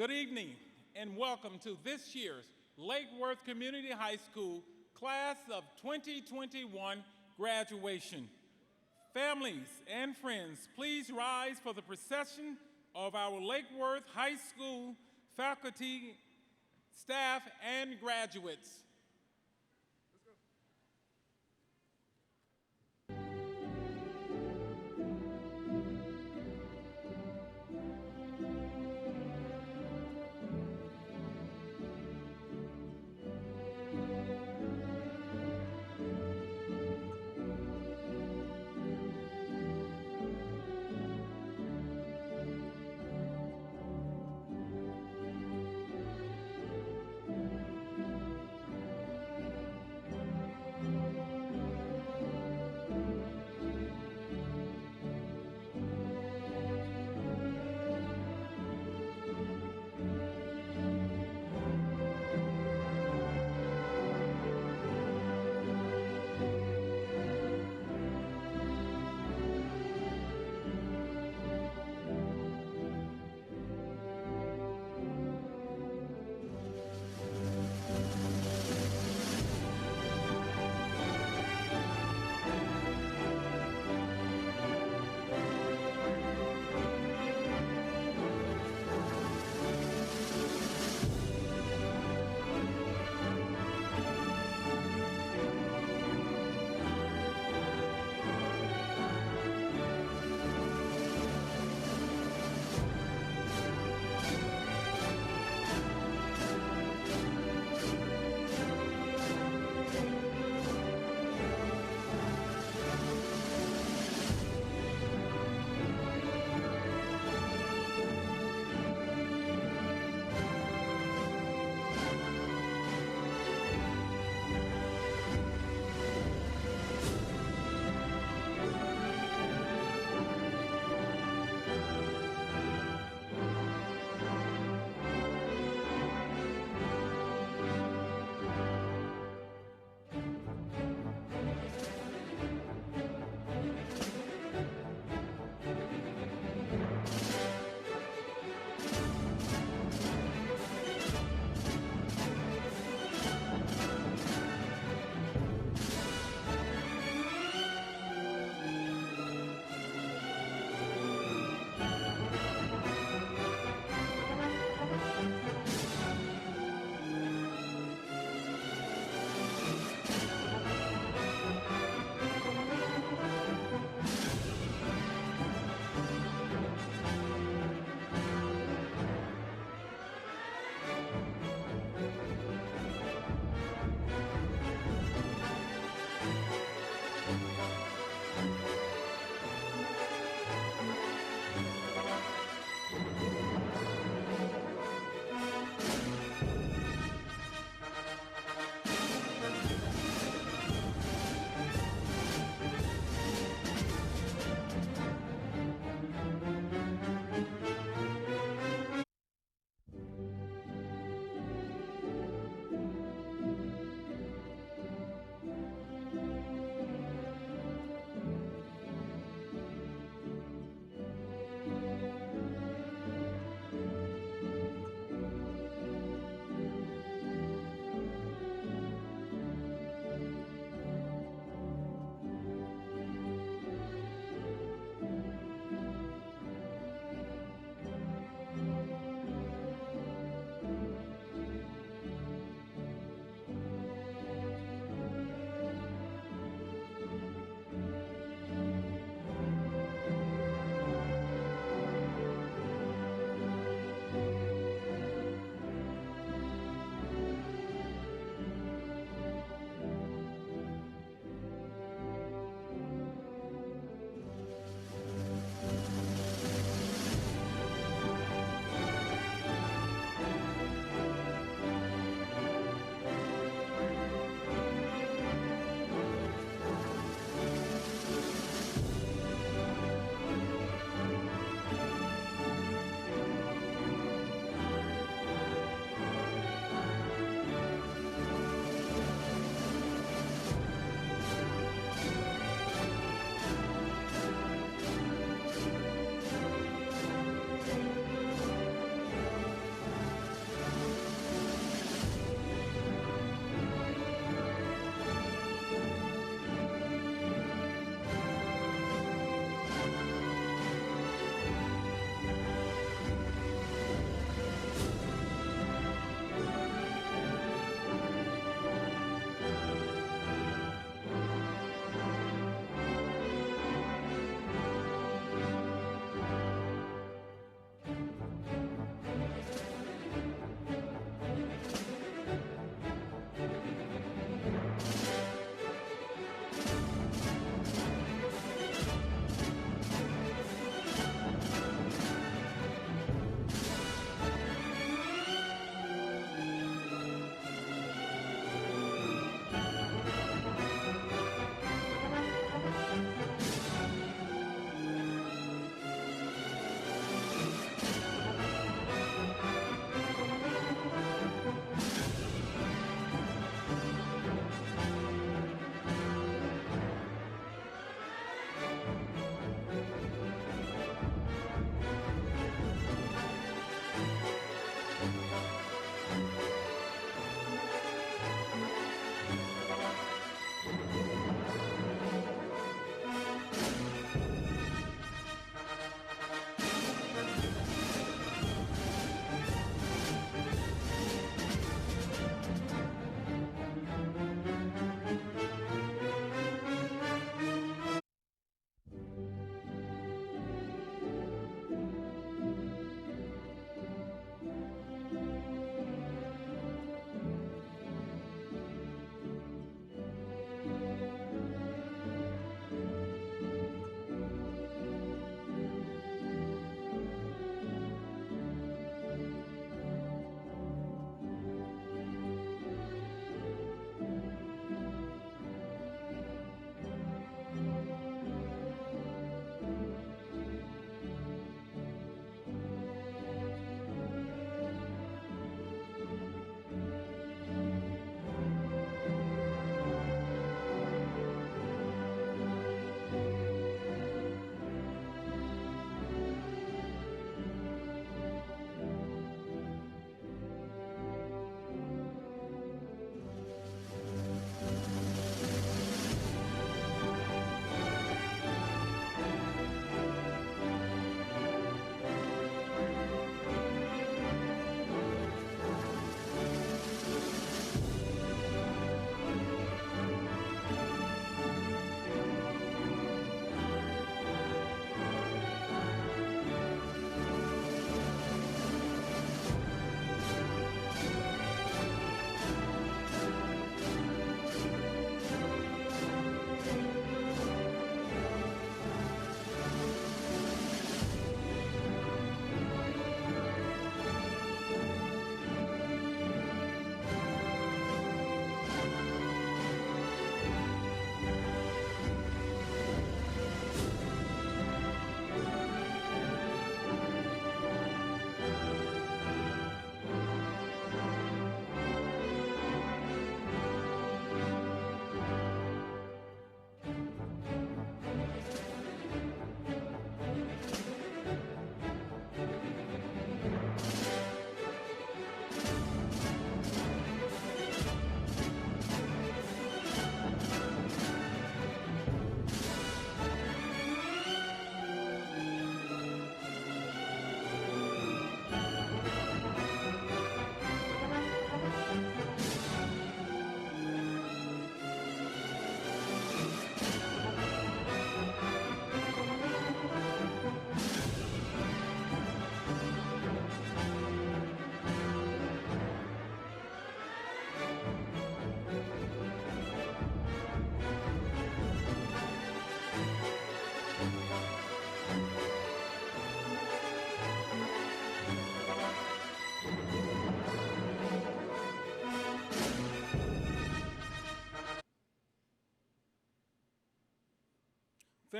Good evening and welcome to this year's Lake Worth Community High School Class of 2021 graduation. Families and friends, please rise for the procession of our Lake Worth High School faculty, staff, and graduates.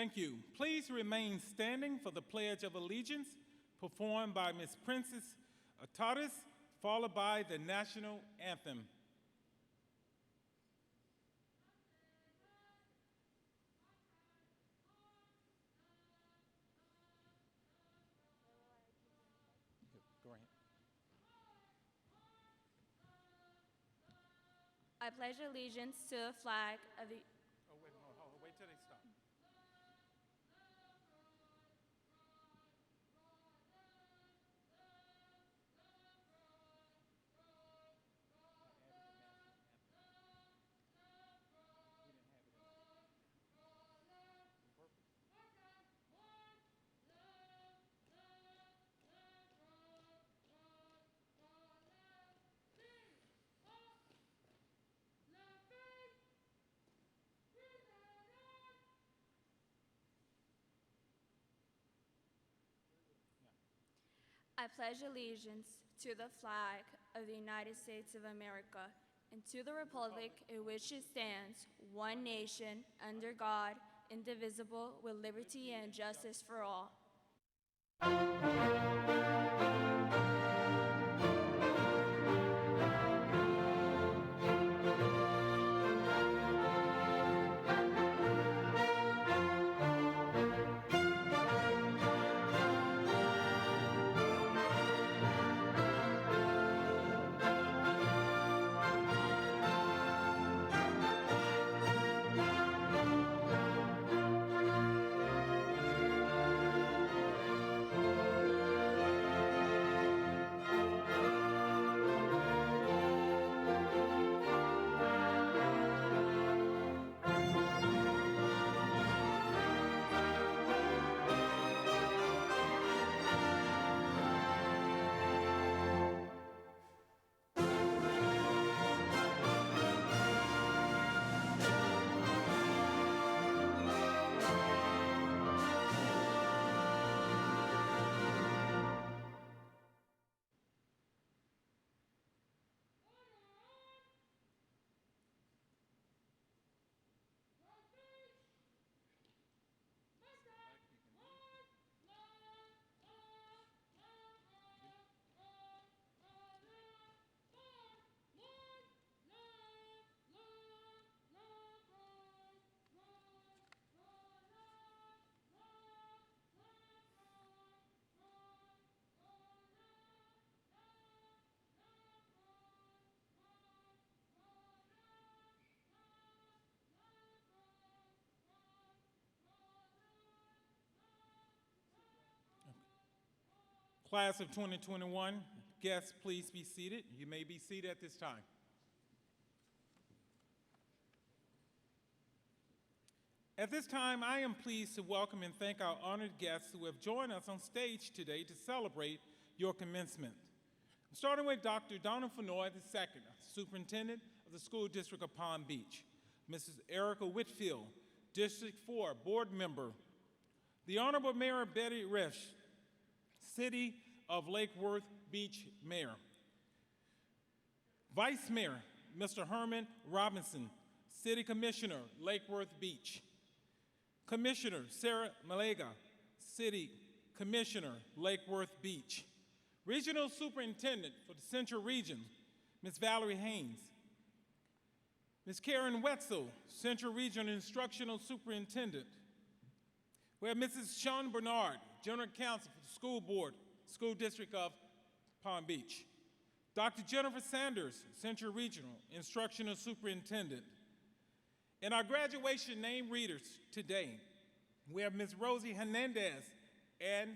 Thank you. Please remain standing for the Pledge of Allegiance, performed by Ms. Princess Ataris, followed by the National Anthem. Go ahead. I pledge allegiance to the flag of the Oh, wait, no, hold on. Wait till they stop. I pledge allegiance to the flag of the United States of America and to the republic in which it stands, one nation, under God, indivisible, with liberty and justice for all. Class of 2021, guests, please be seated. You may be seated at this time. At this time, I am pleased to welcome and thank our honored guests who have joined us on stage today to celebrate your commencement. Starting with Dr. Donald Fenoy II, Superintendent of the School District of Palm Beach. Mrs. Erica Whitfield, District 4 Board Member. The Honorable Mayor Betty Resch, City of Lake Worth Beach Mayor. Vice Mayor, Mr. Herman Robinson, City Commissioner, Lake Worth Beach. Commissioner Sarah Malega, City Commissioner, Lake Worth Beach. Regional Superintendent for the Central Region, Ms. Valerie Haynes. Ms. Karen Wetzel, Central Regional Instructional Superintendent. We have Mrs. Sean Bernard, General Counsel for the School Board, School District of Palm Beach. Dr. Jennifer Sanders, Central Regional Instructional Superintendent. And our graduation name readers today, we have Ms. Rosie Hernandez and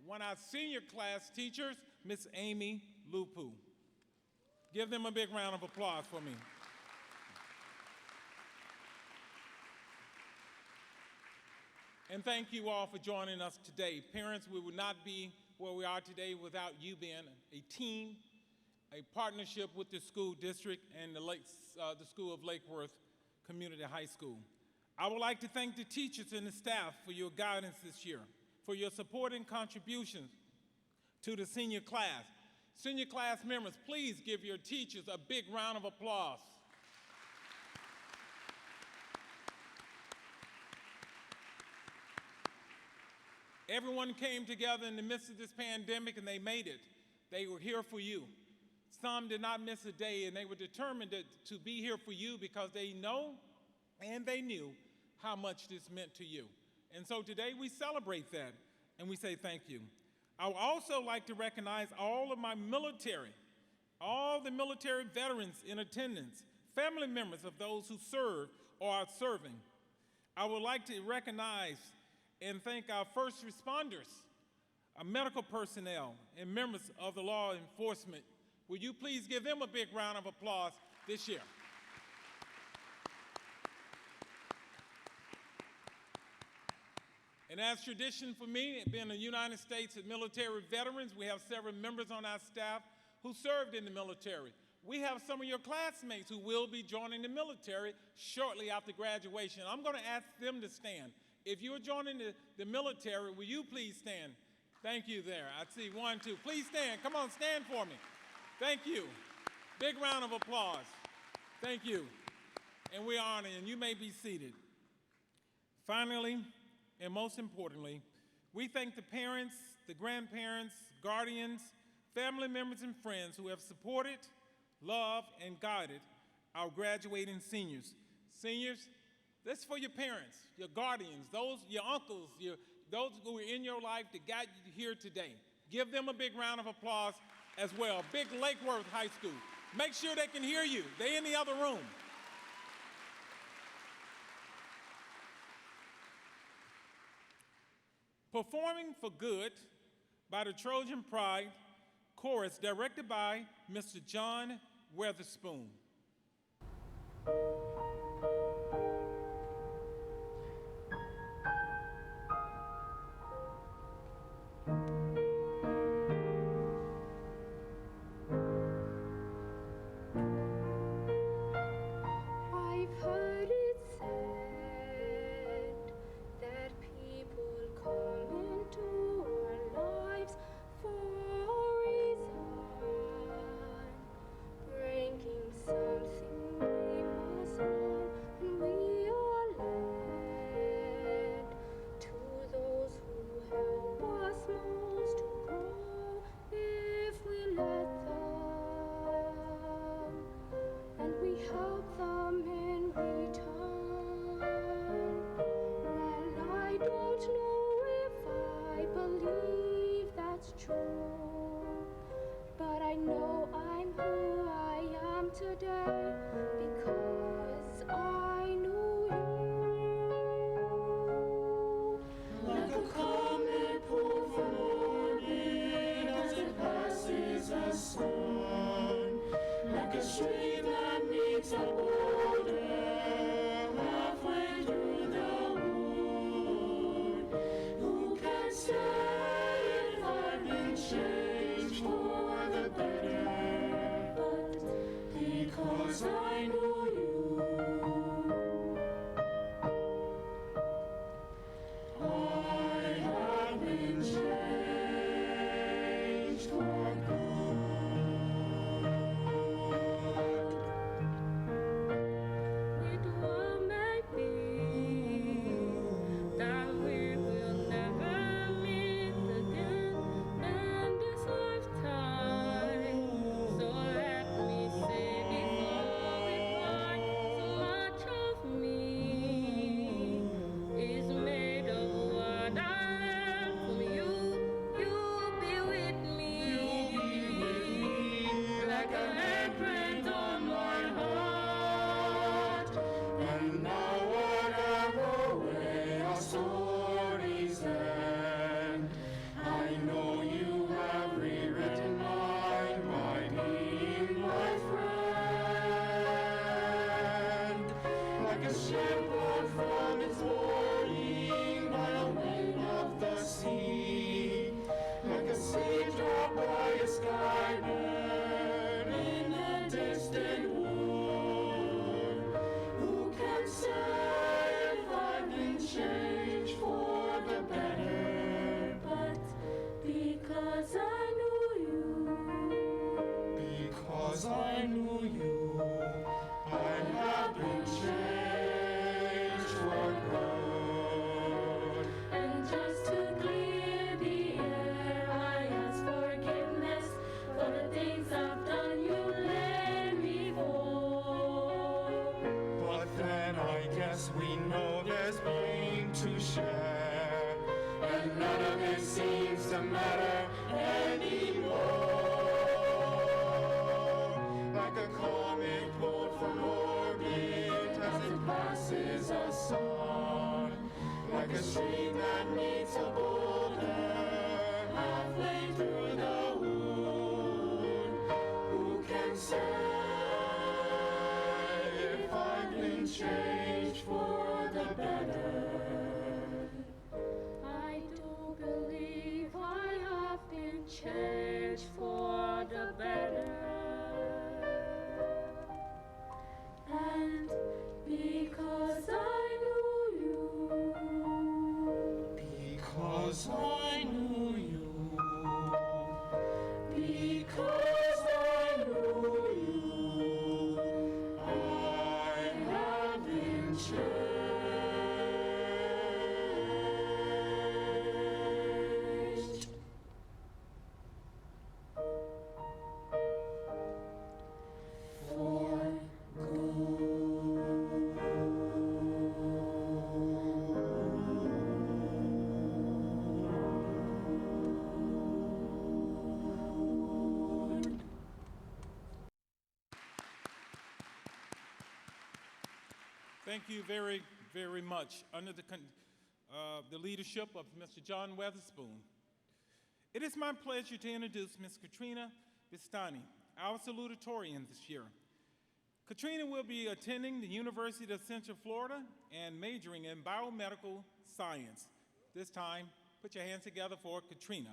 one of our senior class teachers, Ms. Amy Lupu. Give them a big round of applause for me. And thank you all for joining us today. Parents, we would not be where we are today without you being a team, a partnership with the school district and the School of Lake Worth Community High School. I would like to thank the teachers and the staff for your guidance this year, for your support and contributions to the senior class. Senior class members, please give your teachers a big round of applause. Everyone came together in the midst of this pandemic and they made it. They were here for you. Some did not miss a day, and they were determined to be here for you because they know and they knew how much this meant to you. And so today we celebrate that and we say thank you. I would also like to recognize all of my military, all the military veterans in attendance, family members of those who serve or are serving. I would like to recognize and thank our first responders, our medical personnel, and members of the law enforcement. Will you please give them a big round of applause this year? And as tradition for me, being a United States military veterans, we have several members on our staff who served in the military. We have some of your classmates who will be joining the military shortly after graduation. I'm going to ask them to stand. If you're joining the military, will you please stand? Thank you there. I see 1, 2. Please stand. Come on, stand for me. Thank you. Big round of applause. Thank you. And we honor you, and you may be seated. Finally, and most importantly, we thank the parents, the grandparents, guardians, family members, and friends who have supported, loved, and guided our graduating seniors. Seniors, this is for your parents, your guardians, your uncles, those who are in your life that got you here today. Give them a big round of applause as well. Big Lake Worth High School. Make sure they can hear you. They're in the other room. Performing for Good by the Trojan Pride Chorus, directed by Mr. John Weatherspoon. And just to glean change for the better. I do believe I have been changed for the better. And because I knew you. Because I knew you. Because I knew you. I have been changed. For Thank you very, very much. Under the leadership of Mr. John Weatherspoon, it is my pleasure to introduce Ms. Katrina Bistani, our salutatorian this year. Katrina will be attending the University of Central Florida and majoring in biomedical science. This time, put your hands together for Katrina.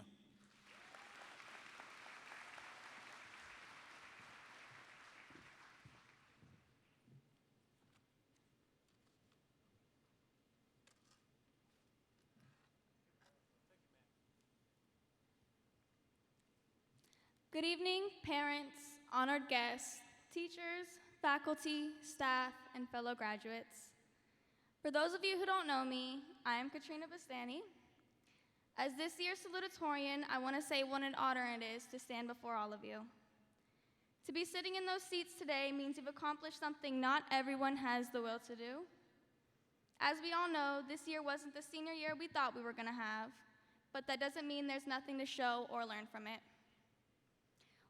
Good evening, parents, honored guests, teachers, faculty, staff, and fellow graduates. For those of you who don't know me, I am Katrina Bistani. As this year's salutatorian, I want to say what an honor it is to stand before all of you. To be sitting in those seats today means you've accomplished something not everyone has the will to do. As we all know, this year wasn't the senior year we thought we were going to have, but that doesn't mean there's nothing to show or learn from it.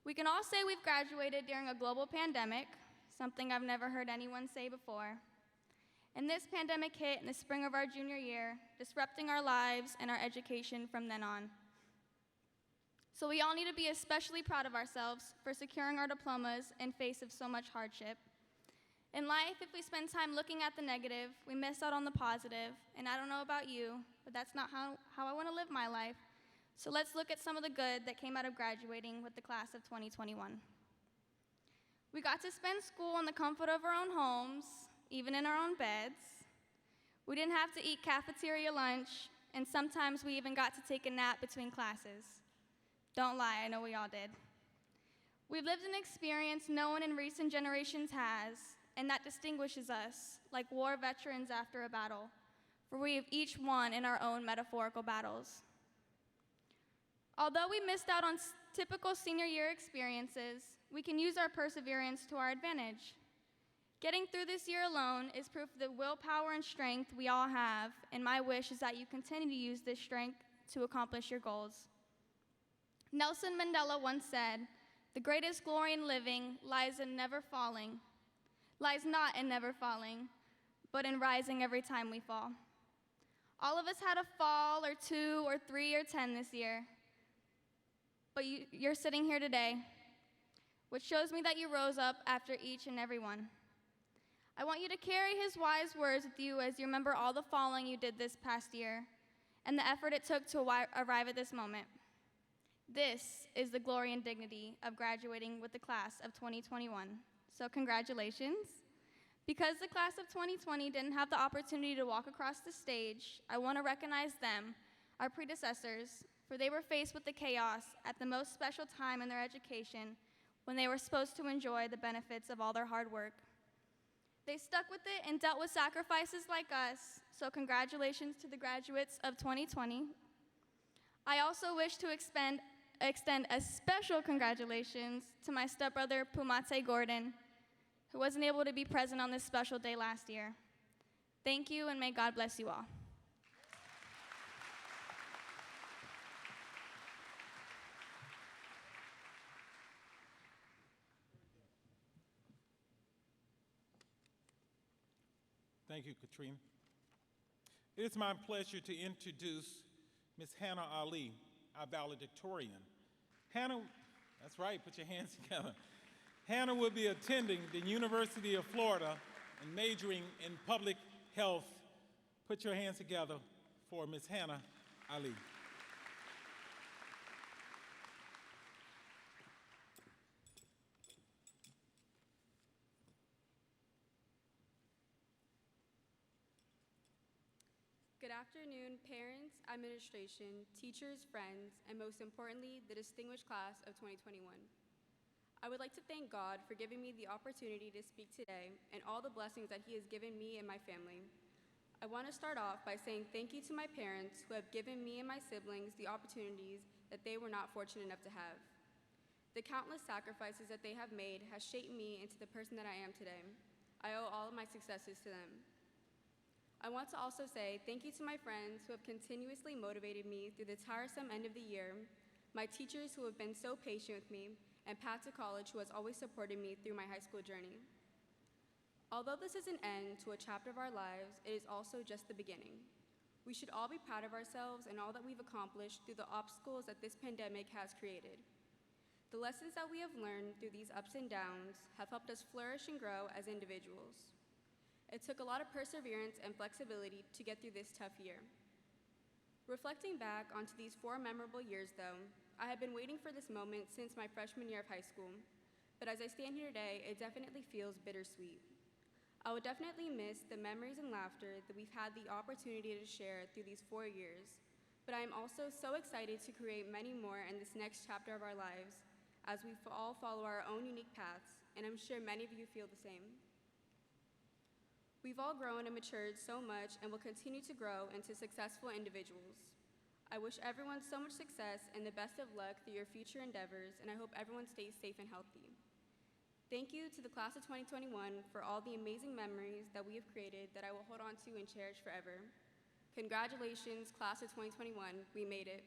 We can all say we've graduated during a global pandemic, something I've never heard anyone say before. And this pandemic hit in the spring of our junior year, disrupting our lives and our education from then on. So we all need to be especially proud of ourselves for securing our diplomas in face of so much hardship. In life, if we spend time looking at the negative, we miss out on the positive, and I don't know about you, but that's not how I want to live my life. So let's look at some of the good that came out of graduating with the class of 2021. We got to spend school in the comfort of our own homes, even in our own beds. We didn't have to eat cafeteria lunch, and sometimes we even got to take a nap between classes. Don't lie, I know we all did. We've lived an experience no one in recent generations has, and that distinguishes us, like war veterans after a battle, for we have each won in our own metaphorical battles. Although we missed out on typical senior year experiences, we can use our perseverance to our advantage. Getting through this year alone is proof of the willpower and strength we all have, and my wish is that you continue to use this strength to accomplish your goals. Nelson Mandela once said, "The greatest glory in living lies not in never falling, but in rising every time we fall." All of us had a fall or 2 or 3 or 10 this year. But you're sitting here today, which shows me that you rose up after each and every one. I want you to carry his wise words with you as you remember all the falling you did this past year and the effort it took to arrive at this moment. This is the glory and dignity of graduating with the class of 2021. So congratulations. Because the class of 2020 didn't have the opportunity to walk across the stage, I want to recognize them, our predecessors, for they were faced with the chaos at the most special time in their education when they were supposed to enjoy the benefits of all their hard work. They stuck with it and dealt with sacrifices like us, so congratulations to the graduates of 2020. I also wish to extend a special congratulations to my stepbrother, Pumate Gordon, who wasn't able to be present on this special day last year. Thank you, and may God bless you all. Thank you, Katrina. It is my pleasure to introduce Ms. Hannah Ali, our valedictorian. Hannah, that's right, put your hands together. Hannah will be attending the University of Florida and majoring in public health. Put your hands together for Ms. Hannah Ali. Good afternoon, parents, administration, teachers, friends, and most importantly, the distinguished class of 2021. I would like to thank God for giving me the opportunity to speak today and all the blessings that He has given me and my family. I want to start off by saying thank you to my parents who have given me and my siblings the opportunities that they were not fortunate enough to have. The countless sacrifices that they have made has shaped me into the person that I am today. I owe all of my successes to them. I want to also say thank you to my friends who have continuously motivated me through the tiresome end of the year, my teachers who have been so patient with me, and Pat to College who has always supported me through my high school journey. Although this is an end to a chapter of our lives, it is also just the beginning. We should all be proud of ourselves and all that we've accomplished through the obstacles that this pandemic has created. The lessons that we have learned through these ups and downs have helped us flourish and grow as individuals. It took a lot of perseverance and flexibility to get through this tough year. Reflecting back onto these 4 memorable years, though, I have been waiting for this moment since my freshman year of high school, but as I stand here today, it definitely feels bittersweet. I will definitely miss the memories and laughter that we've had the opportunity to share through these 4 years, but I am also so excited to create many more in this next chapter of our lives as we all follow our own unique paths, and I'm sure many of you feel the same. We've all grown and matured so much and will continue to grow into successful individuals. I wish everyone so much success and the best of luck through your future endeavors, and I hope everyone stays safe and healthy. Thank you to the class of 2021 for all the amazing memories that we have created that I will hold on to and cherish forever. Congratulations, class of 2021, we made it.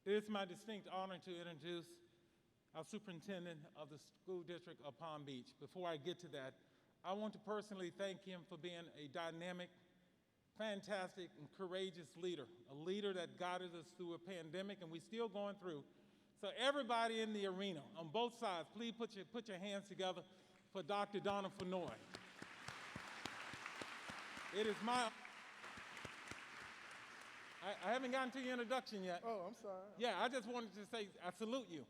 It is my distinct honor to introduce our superintendent of the school district of Palm Beach. Before I get to that, I want to personally thank him for being a dynamic, fantastic, and courageous leader, a leader that guided us through a pandemic, and we're still going through. So everybody in the arena, on both sides, please put your hands together for Dr. Donna Fenoy. It is my I haven't gotten to your introduction yet. Oh, I'm sorry. Yeah, I just wanted to say I salute you.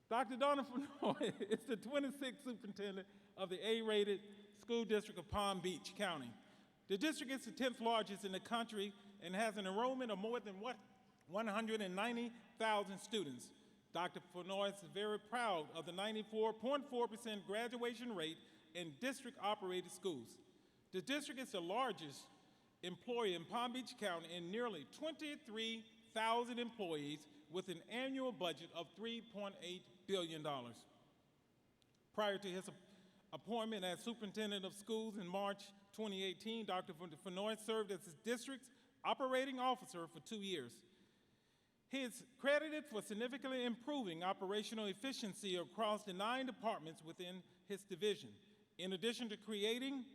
Dr. Donna Fenoy is the 26th superintendent of the A-rated school district of Palm Beach County. The district is the 10th largest in the country and has an enrollment of more than 190,000 students. Dr. Fenoy is very proud of the 94.4% graduation rate in district-operated schools. The district is the largest employer in Palm Beach County and nearly 23,000 employees with an annual budget of $3.8 billion. Prior to his appointment as superintendent of schools in March 2018, Dr. Fenoy served as the district's operating officer for 2 years. He is credited for significantly improving operational efficiency across the 9 departments within his division. In addition to creating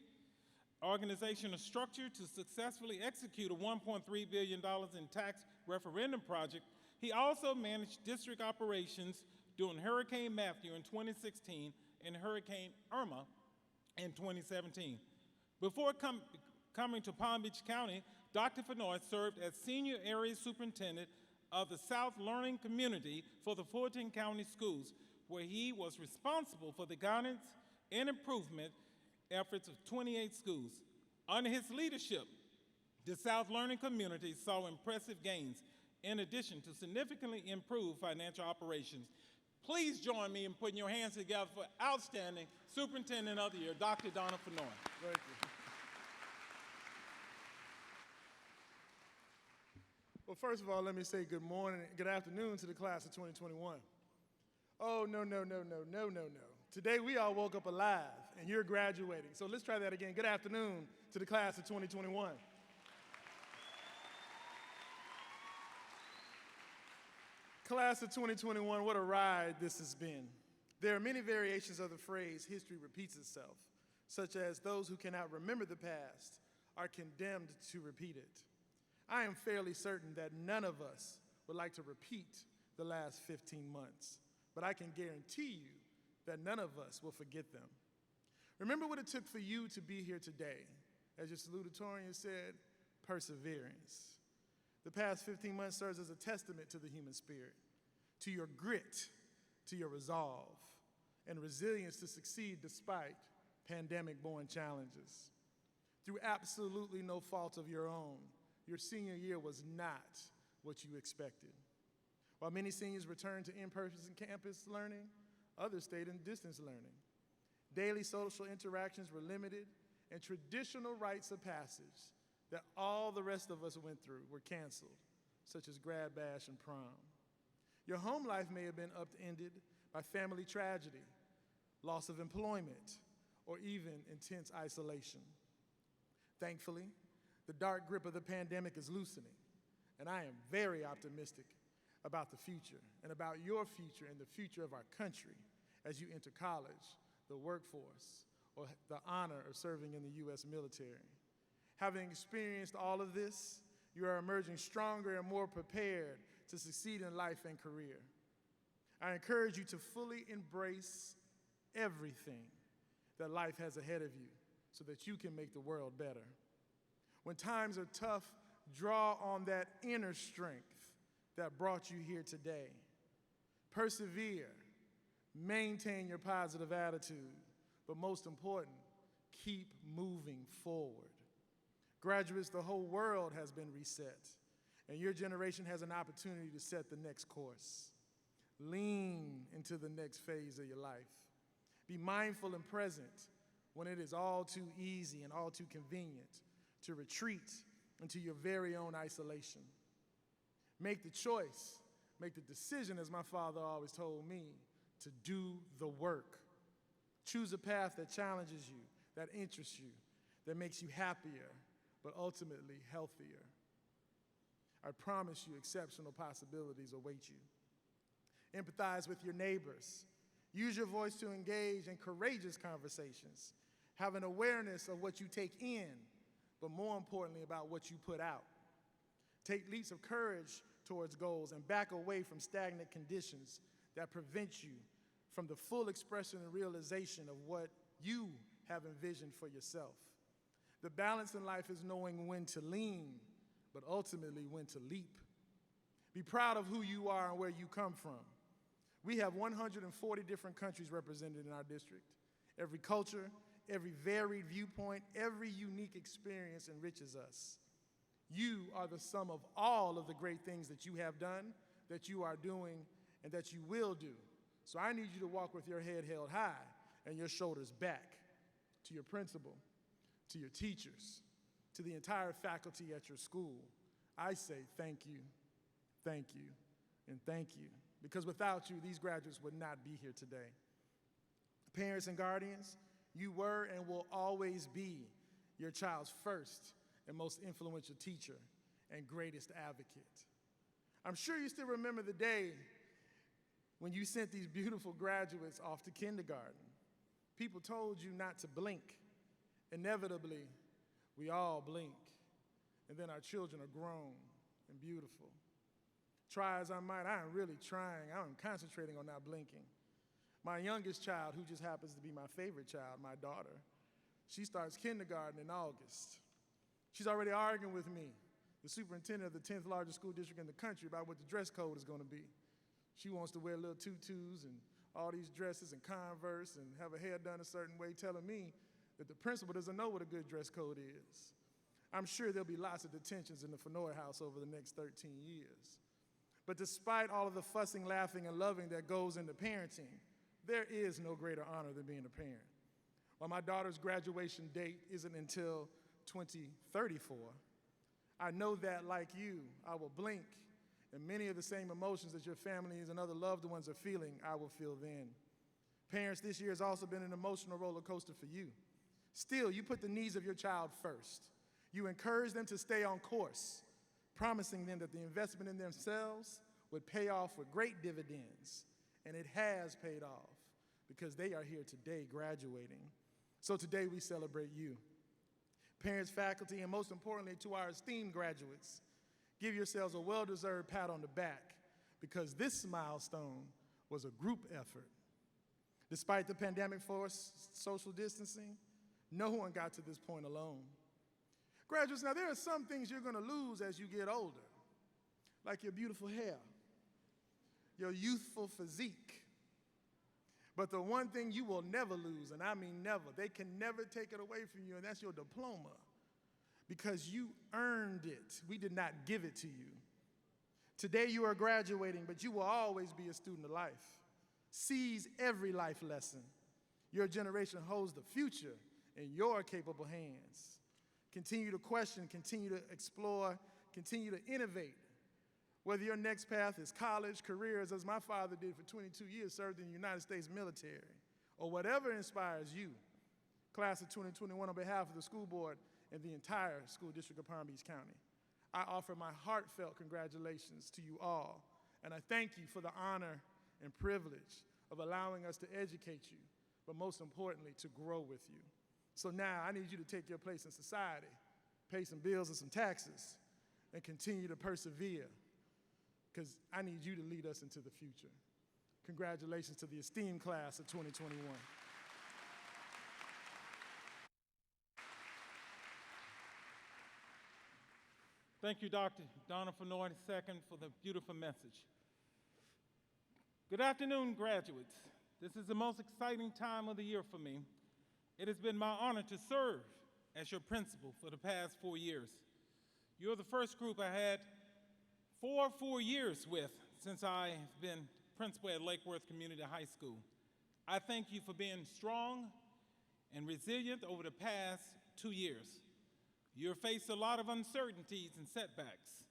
organizational structure to successfully execute a $1.3 billion in tax referendum project, he also managed district operations during Hurricane Matthew in 2016 and Hurricane Irma in 2017. Before coming to Palm Beach County, Dr. Fenoy served as senior area superintendent of the South Learning Community for the 14 county schools, where he was responsible for the guidance and improvement efforts of 28 schools. Under his leadership, the South Learning Community saw impressive gains in addition to significantly improved financial operations. Please join me in putting your hands together for outstanding Superintendent of the Year, Dr. Donna Fenoy. Thank you. Well, first of all, let me say good morning, good afternoon to the class of 2021. Oh, no. Today we all woke up alive and you're graduating. So let's try that again. Good afternoon to the class of 2021. Class of 2021, what a ride this has been. There are many variations of the phrase, history repeats itself, such as those who cannot remember the past are condemned to repeat it. I am fairly certain that none of us would like to repeat the last 15 months, but I can guarantee you that none of us will forget them. Remember what it took for you to be here today. As your salutatorian said, perseverance. The past 15 months serves as a testament to the human spirit, to your grit, to your resolve, and resilience to succeed despite pandemic-born challenges. Through absolutely no fault of your own, your senior year was not what you expected. While many seniors returned to in-person campus learning, others stayed in distance learning. Daily social interactions were limited, and traditional rites of passage that all the rest of us went through were canceled, such as grad bash and prom. Your home life may have been upended by family tragedy, loss of employment, or even intense isolation. Thankfully, the dark grip of the pandemic is loosening, and I am very optimistic about the future and about your future and the future of our country as you enter college, the workforce, or the honor of serving in the U.S. military. Having experienced all of this, you are emerging stronger and more prepared to succeed in life and career. I encourage you to fully embrace everything that life has ahead of you so that you can make the world better. When times are tough, draw on that inner strength that brought you here today. Persevere, maintain your positive attitude, but most important, keep moving forward. Graduates, the whole world has been reset, and your generation has an opportunity to set the next course. Lean into the next phase of your life. Be mindful and present when it is all too easy and all too convenient to retreat into your very own isolation. Make the choice, make the decision, as my father always told me, to do the work. Choose a path that challenges you, that interests you, that makes you happier, but ultimately healthier. I promise you exceptional possibilities await you. Empathize with your neighbors. Use your voice to engage in courageous conversations. Have an awareness of what you take in, but more importantly about what you put out. Take leaps of courage towards goals and back away from stagnant conditions that prevent you from the full expression and realization of what you have envisioned for yourself. The balance in life is knowing when to lean, but ultimately when to leap. Be proud of who you are and where you come from. We have 140 different countries represented in our district. Every culture, every varied viewpoint, every unique experience enriches us. You are the sum of all of the great things that you have done, that you are doing, and that you will do. So I need you to walk with your head held high and your shoulders back. To your principal, to your teachers, to the entire faculty at your school, I say thank you, and thank you. Because without you, these graduates would not be here today. Parents and guardians, you were and will always be your child's first and most influential teacher and greatest advocate. I'm sure you still remember the day when you sent these beautiful graduates off to kindergarten. People told you not to blink. Inevitably, we all blink, and then our children are grown and beautiful. Try as I might, I am really trying. I'm concentrating on not blinking. My youngest child, who just happens to be my favorite child, my daughter, she starts kindergarten in August. She's already arguing with me, the superintendent of the 10th largest school district in the country, about what the dress code is going to be. She wants to wear little tutus and all these dresses and Converse and have her hair done a certain way, telling me that the principal doesn't know what a good dress code is. I'm sure there'll be lots of detentions in the Fennoy house over the next 13 years. But despite all of the fussing, laughing, and loving that goes into parenting, there is no greater honor than being a parent. While my daughter's graduation date isn't until 2034, I know that, like you, I will blink, and many of the same emotions that your families and other loved ones are feeling, I will feel then. Parents, this year has also been an emotional roller coaster for you. Still, you put the needs of your child first. You encourage them to stay on course, promising them that the investment in themselves would pay off with great dividends, and it has paid off because they are here today graduating. So today we celebrate you. Parents, faculty, and most importantly to our esteemed graduates, Give yourselves a well-deserved pat on the back because this milestone was a group effort. Despite the pandemic-forced social distancing, no one got to this point alone. Graduates, now there are some things you're going to lose as you get older, like your beautiful hair, your youthful physique. But the one thing you will never lose, and I mean never, they can never take it away from you, and that's your diploma, because you earned it. We did not give it to you. Today you are graduating, but you will always be a student of life. Seize every life lesson. Your generation holds the future in your capable hands. Continue to question, continue to explore, continue to innovate. Whether your next path is college, careers, as my father did for 22 years, served in the United States military, or whatever inspires you, class of 2021, on behalf of the school board and the entire school district of Palm Beach County, I offer my heartfelt congratulations to you all, and I thank you for the honor and privilege of allowing us to educate you, but most importantly, to grow with you. So now I need you to take your place in society, pay some bills and some taxes, and continue to persevere, because I need you to lead us into the future. Congratulations to the esteemed class of 2021. Thank you, Dr. Donna Fenoy II, for the beautiful message. Good afternoon, graduates. This is the most exciting time of the year for me. It has been my honor to serve as your principal for the past 4 years. You're the first group I had 4 full years with since I have been principal at Lake Worth Community High School. I thank you for being strong and resilient over the past 2 years. You've faced a lot of uncertainties and setbacks,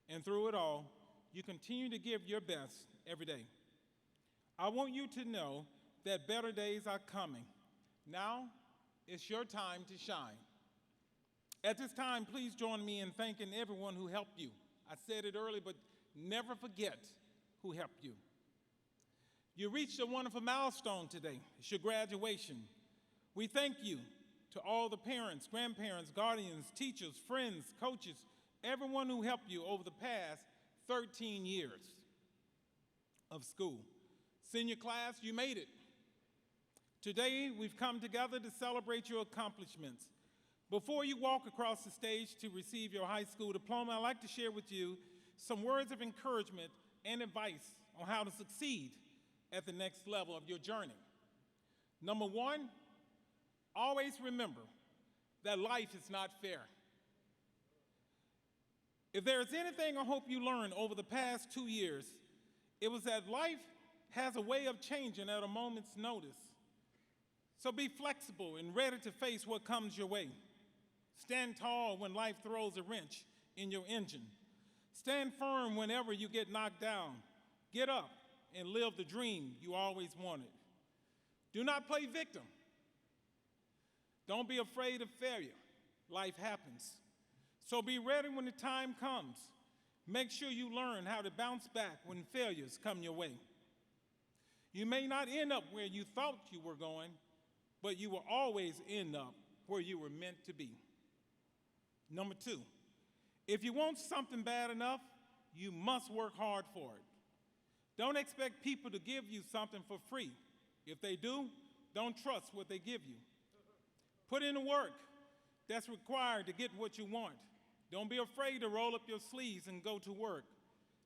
and through it all, you continue to give your best every day. I want you to know that better days are coming. Now, it's your time to shine. At this time, please join me in thanking everyone who helped you. I said it earlier, but never forget who helped you. You reached a wonderful milestone today. It's your graduation. We thank you to all the parents, grandparents, guardians, teachers, friends, coaches, everyone who helped you over the past 13 years of school. Senior class, you made it. Today, we've come together to celebrate your accomplishments. Before you walk across the stage to receive your high school diploma, I'd like to share with you some words of encouragement and advice on how to succeed at the next level of your journey. Number one, always remember that life is not fair. If there's anything I hope you learned over the past 2 years, it was that life has a way of changing at a moment's notice. So be flexible and ready to face what comes your way. Stand tall when life throws a wrench in your engine. Stand firm whenever you get knocked down. Get up and live the dream you always wanted. Do not play victim. Don't be afraid of failure. Life happens. So be ready when the time comes. Make sure you learn how to bounce back when failures come your way. You may not end up where you thought you were going, but you will always end up where you were meant to be. Number two, if you want something bad enough, you must work hard for it. Don't expect people to give you something for free. If they do, don't trust what they give you. Put in the work that's required to get what you want. Don't be afraid to roll up your sleeves and go to work.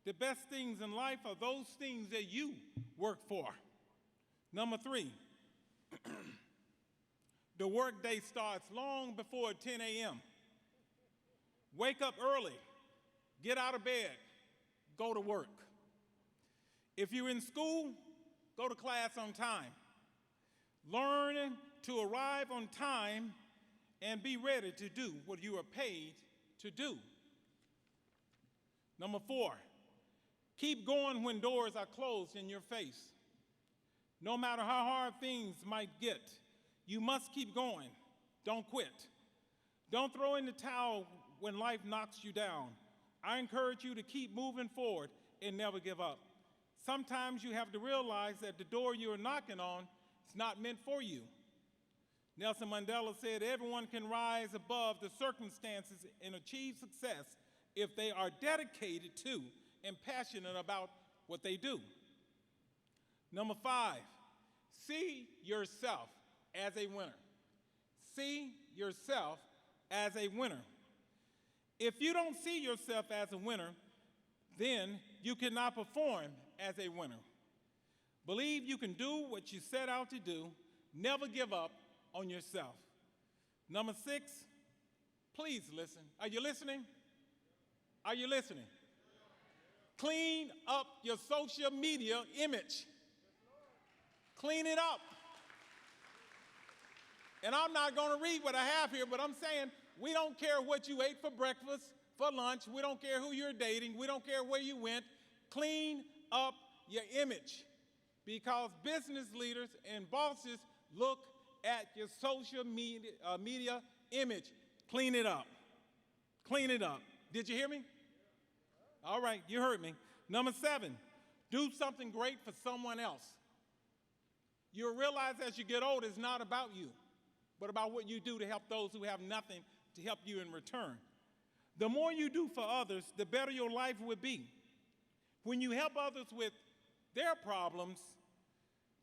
The best things in life are those things that you work for. Number three, the workday starts long before 10 a.m. Wake up early, get out of bed, go to work. If you're in school, go to class on time. Learn to arrive on time and be ready to do what you are paid to do. Number four, keep going when doors are closed in your face. No matter how hard things might get, you must keep going. Don't quit. Don't throw in the towel when life knocks you down. I encourage you to keep moving forward and never give up. Sometimes you have to realize that the door you're knocking on is not meant for you. Nelson Mandela said, everyone can rise above the circumstances and achieve success if they are dedicated to and passionate about what they do. Number 5, see yourself as a winner. See yourself as a winner. If you don't see yourself as a winner, then you cannot perform as a winner. Believe you can do what you set out to do. Never give up on yourself. Number 6, please listen. Are you listening? Are you listening? Clean up your social media image. Clean it up. And I'm not going to read what I have here, but I'm saying we don't care what you ate for breakfast, for lunch. We don't care who you're dating. We don't care where you went. Clean up your image, because business leaders and bosses look at your social media image. Clean it up. Clean it up. Did you hear me? All right, you heard me. Number 7, do something great for someone else. You'll realize as you get older, it's not about you, but about what you do to help those who have nothing to help you in return. The more you do for others, the better your life will be. When you help others with their problems,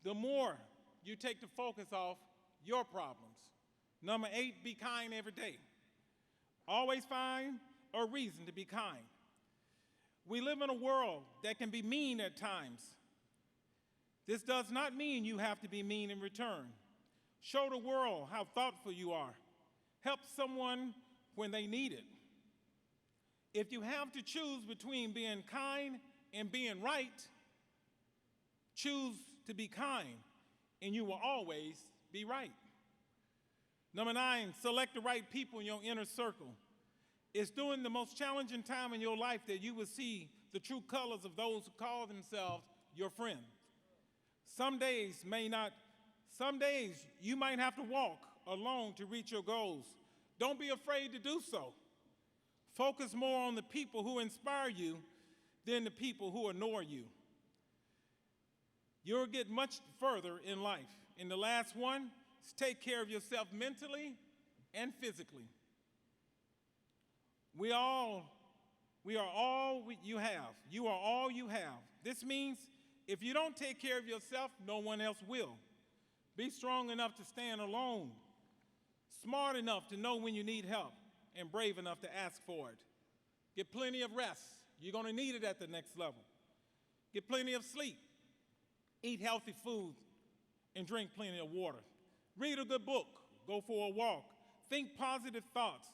the more you take the focus off your problems. Number 8, be kind every day. Always find a reason to be kind. We live in a world that can be mean at times. This does not mean you have to be mean in return. Show the world how thoughtful you are. Help someone when they need it. If you have to choose between being kind and being right, choose to be kind, and you will always be right. Number 9, select the right people in your inner circle. It's during the most challenging time in your life that you will see the true colors of those who call themselves your friend. Some days you might have to walk alone to reach your goals. Don't be afraid to do so. Focus more on the people who inspire you than the people who annoy you. You'll get much further in life. And the last one is take care of yourself mentally and physically. We are all you have. You are all you have. This means if you don't take care of yourself, no one else will. Be strong enough to stand alone, smart enough to know when you need help, and brave enough to ask for it. Get plenty of rest. You're going to need it at the next level. Get plenty of sleep. Eat healthy food and drink plenty of water. Read a good book. Go for a walk. Think positive thoughts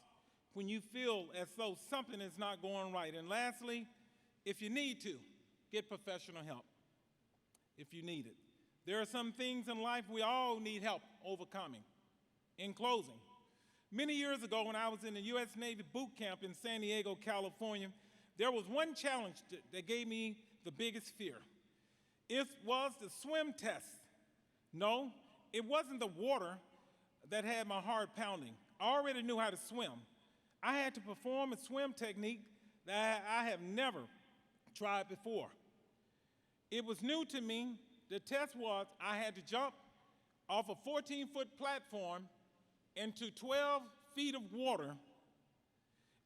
when you feel as though something is not going right. And lastly, if you need to, get professional help if you need it. There are some things in life we all need help overcoming. In closing, many years ago when I was in the U.S. Navy boot camp in San Diego, California, there was one challenge that gave me the biggest fear. It was the swim test. No, it wasn't the water that had my heart pounding. I already knew how to swim. I had to perform a swim technique that I have never tried before. It was new to me. The test was I had to jump off a 14-foot platform into 12 feet of water,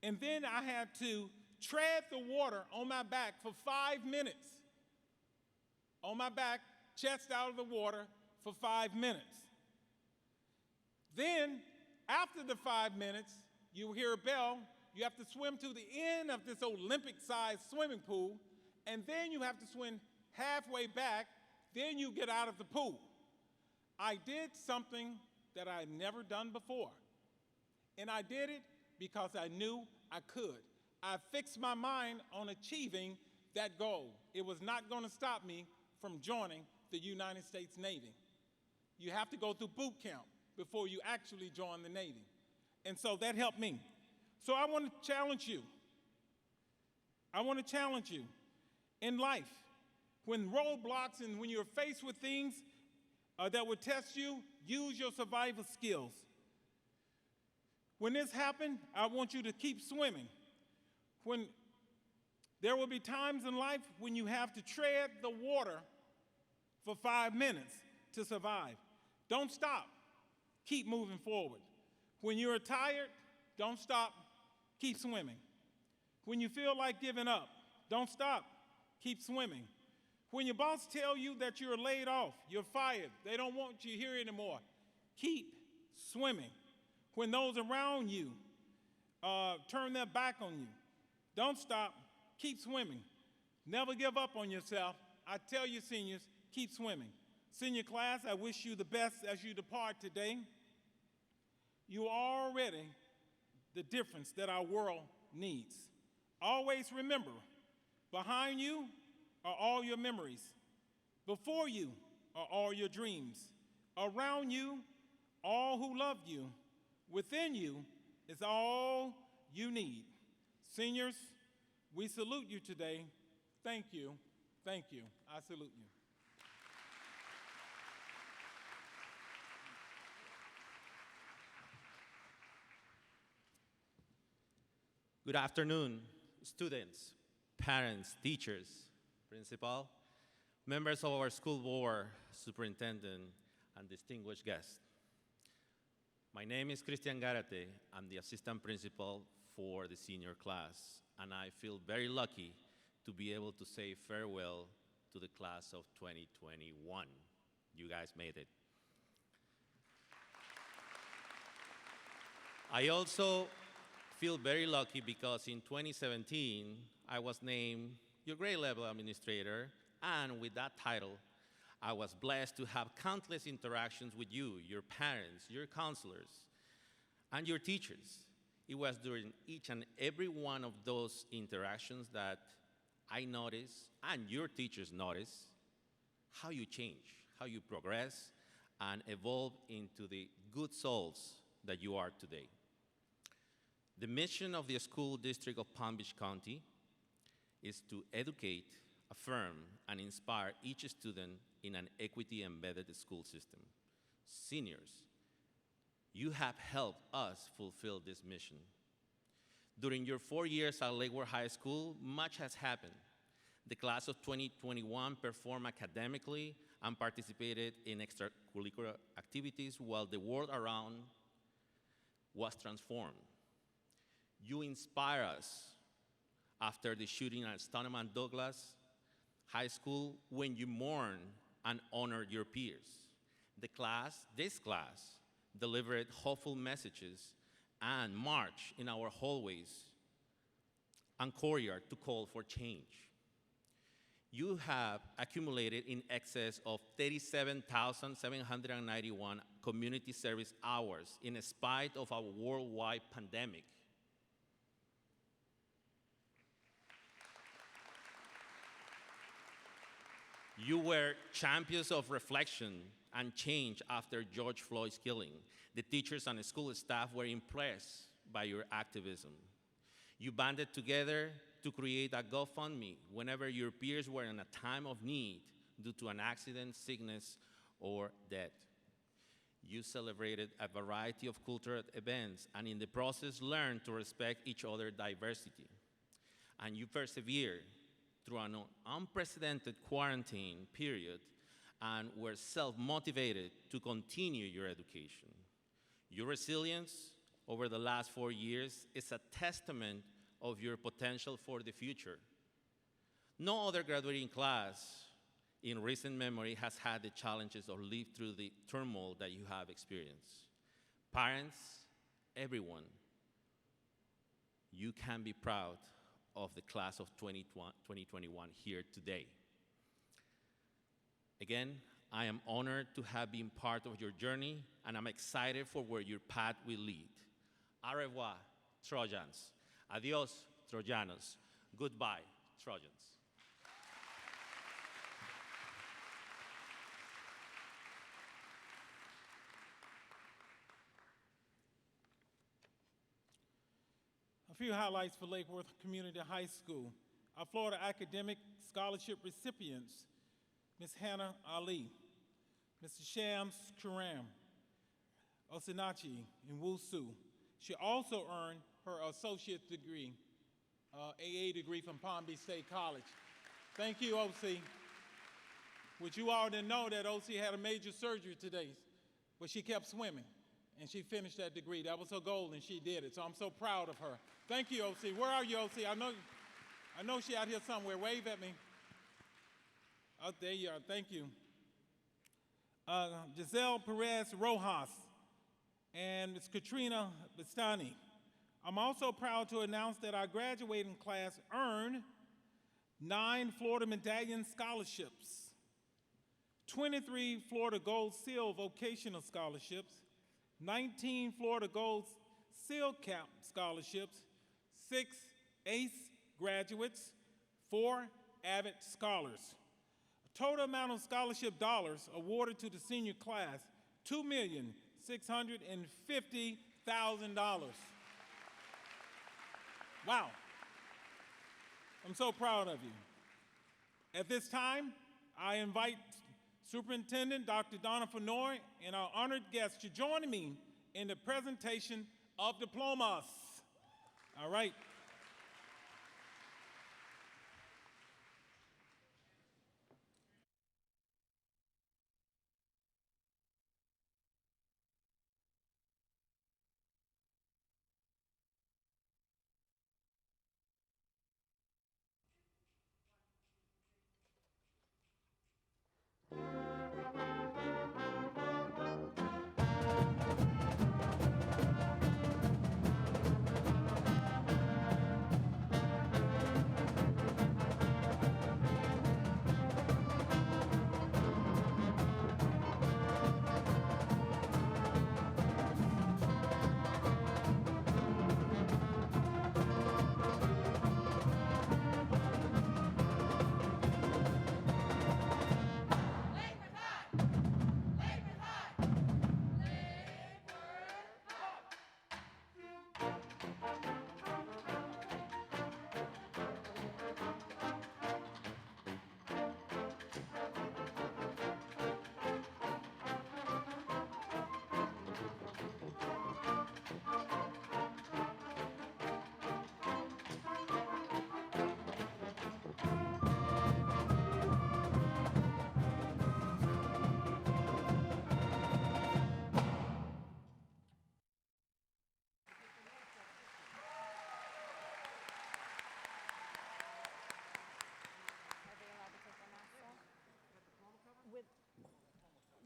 and then I had to tread the water on my back for 5 minutes. On my back, chest out of the water for 5 minutes. Then, after the 5 minutes, you hear a bell. You have to swim to the end of this Olympic-sized swimming pool, and then you have to swim halfway back. Then you get out of the pool. I did something that I had never done before, and I did it because I knew I could. I fixed my mind on achieving that goal. It was not going to stop me from joining the United States Navy. You have to go through boot camp before you actually join the Navy. And so that helped me. So I want to challenge you. I want to challenge you in life. When roadblocks and when you're faced with things that will test you, use your survival skills. When this happens, I want you to keep swimming. When there will be times in life when you have to tread the water for 5 minutes to survive. Don't stop. Keep moving forward. When you're tired, don't stop. Keep swimming. When you feel like giving up, don't stop. Keep swimming. When your boss tells you that you're laid off, you're fired, they don't want you here anymore, keep swimming. When those around you turn their back on you, don't stop. Keep swimming. Never give up on yourself. I tell you, seniors, keep swimming. Senior class, I wish you the best as you depart today. You are already the difference that our world needs. Always remember, behind you are all your memories. Before you are all your dreams. Around you, all who love you. Within you is all you need. Seniors, we salute you today. Thank you. Thank you. I salute you. Good afternoon, students, parents, teachers, principal, members of our school board, superintendent, and distinguished guests. My name is Christian Garate. I'm the assistant principal for the senior class, and I feel very lucky to be able to say farewell to the class of 2021. You guys made it. I also feel very lucky because in 2017, I was named your grade level administrator, and with that title, I was blessed to have countless interactions with you, your parents, your counselors, and your teachers. It was during each and every one of those interactions that I noticed, and your teachers noticed, how you change, how you progress, and evolve into the good souls that you are today. The mission of the school district of Palm Beach County is to educate, affirm, and inspire each student in an equity-embedded school system. Seniors, you have helped us fulfill this mission. During your 4 years at Lakewood High School, much has happened. The class of 2021 performed academically and participated in extracurricular activities while the world around was transformed. You inspire us after the shooting at Stoneman Douglas High School when you mourn and honor your peers. This class, delivered hopeful messages and marched in our hallways and courtyard to call for change. You have accumulated in excess of 37,791 community service hours in spite of a worldwide pandemic. You were champions of reflection and change after George Floyd's killing. The teachers and the school staff were impressed by your activism. You banded together to create a GoFundMe whenever your peers were in a time of need due to an accident, sickness, or death. You celebrated a variety of cultural events and in the process learned to respect each other's diversity. And you persevered through an unprecedented quarantine period and were self-motivated to continue your education. Your resilience over the last 4 years is a testament of your potential for the future. No other graduating class in recent memory has had the challenges or lived through the turmoil that you have experienced. Parents, everyone, you can be proud of the class of 2021 here today. Again, I am honored to have been part of your journey, and I'm excited for where your path will lead. Au revoir, Trojans. Adios, Trojanos. Goodbye, Trojans. A few highlights for Lake Worth Community High School. Our Florida Academic Scholarship recipients, Ms. Hannah Ali, Mr. Shams Karam, Osinachi Nwusu. She also earned her associate degree, AA degree from Palm Beach State College. Thank you, OC. Which you all didn't know that OC had a major surgery today, but she kept swimming, and she finished that degree. That was her goal, and she did it. So I'm so proud of her. Thank you, OC. Where are you, OC? I know she out here somewhere. Wave at me. Oh, there you are. Thank you. Giselle Perez Rojas and Ms. Katrina Bastani. I'm also proud to announce that our graduating class earned 9 Florida Medallion scholarships, 23 Florida Gold Seal Vocational Scholarships, 19 Florida Gold Seal Cap Scholarships, 6 ACE graduates, 4 Avid Scholars. Total amount of scholarship dollars awarded to the senior class, $2,650,000. Wow. I'm so proud of you. At this time, I invite Superintendent Dr. Donna Fenoy and our honored guests to join me in the presentation of diplomas. All right.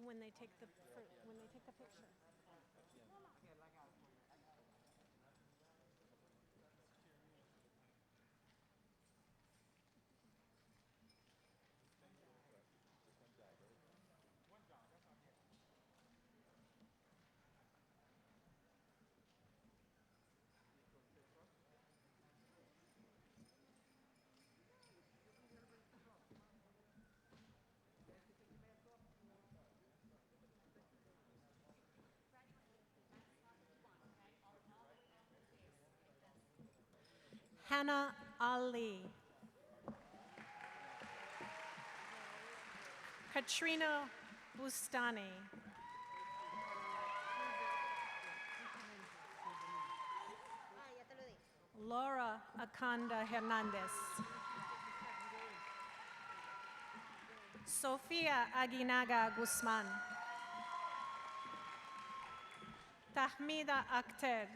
When they take the picture. Hannah Ali. Katrina Bustani. Laura Akanda Hernandez. Sofia Aguinaga Guzman. Tahmida Akhter.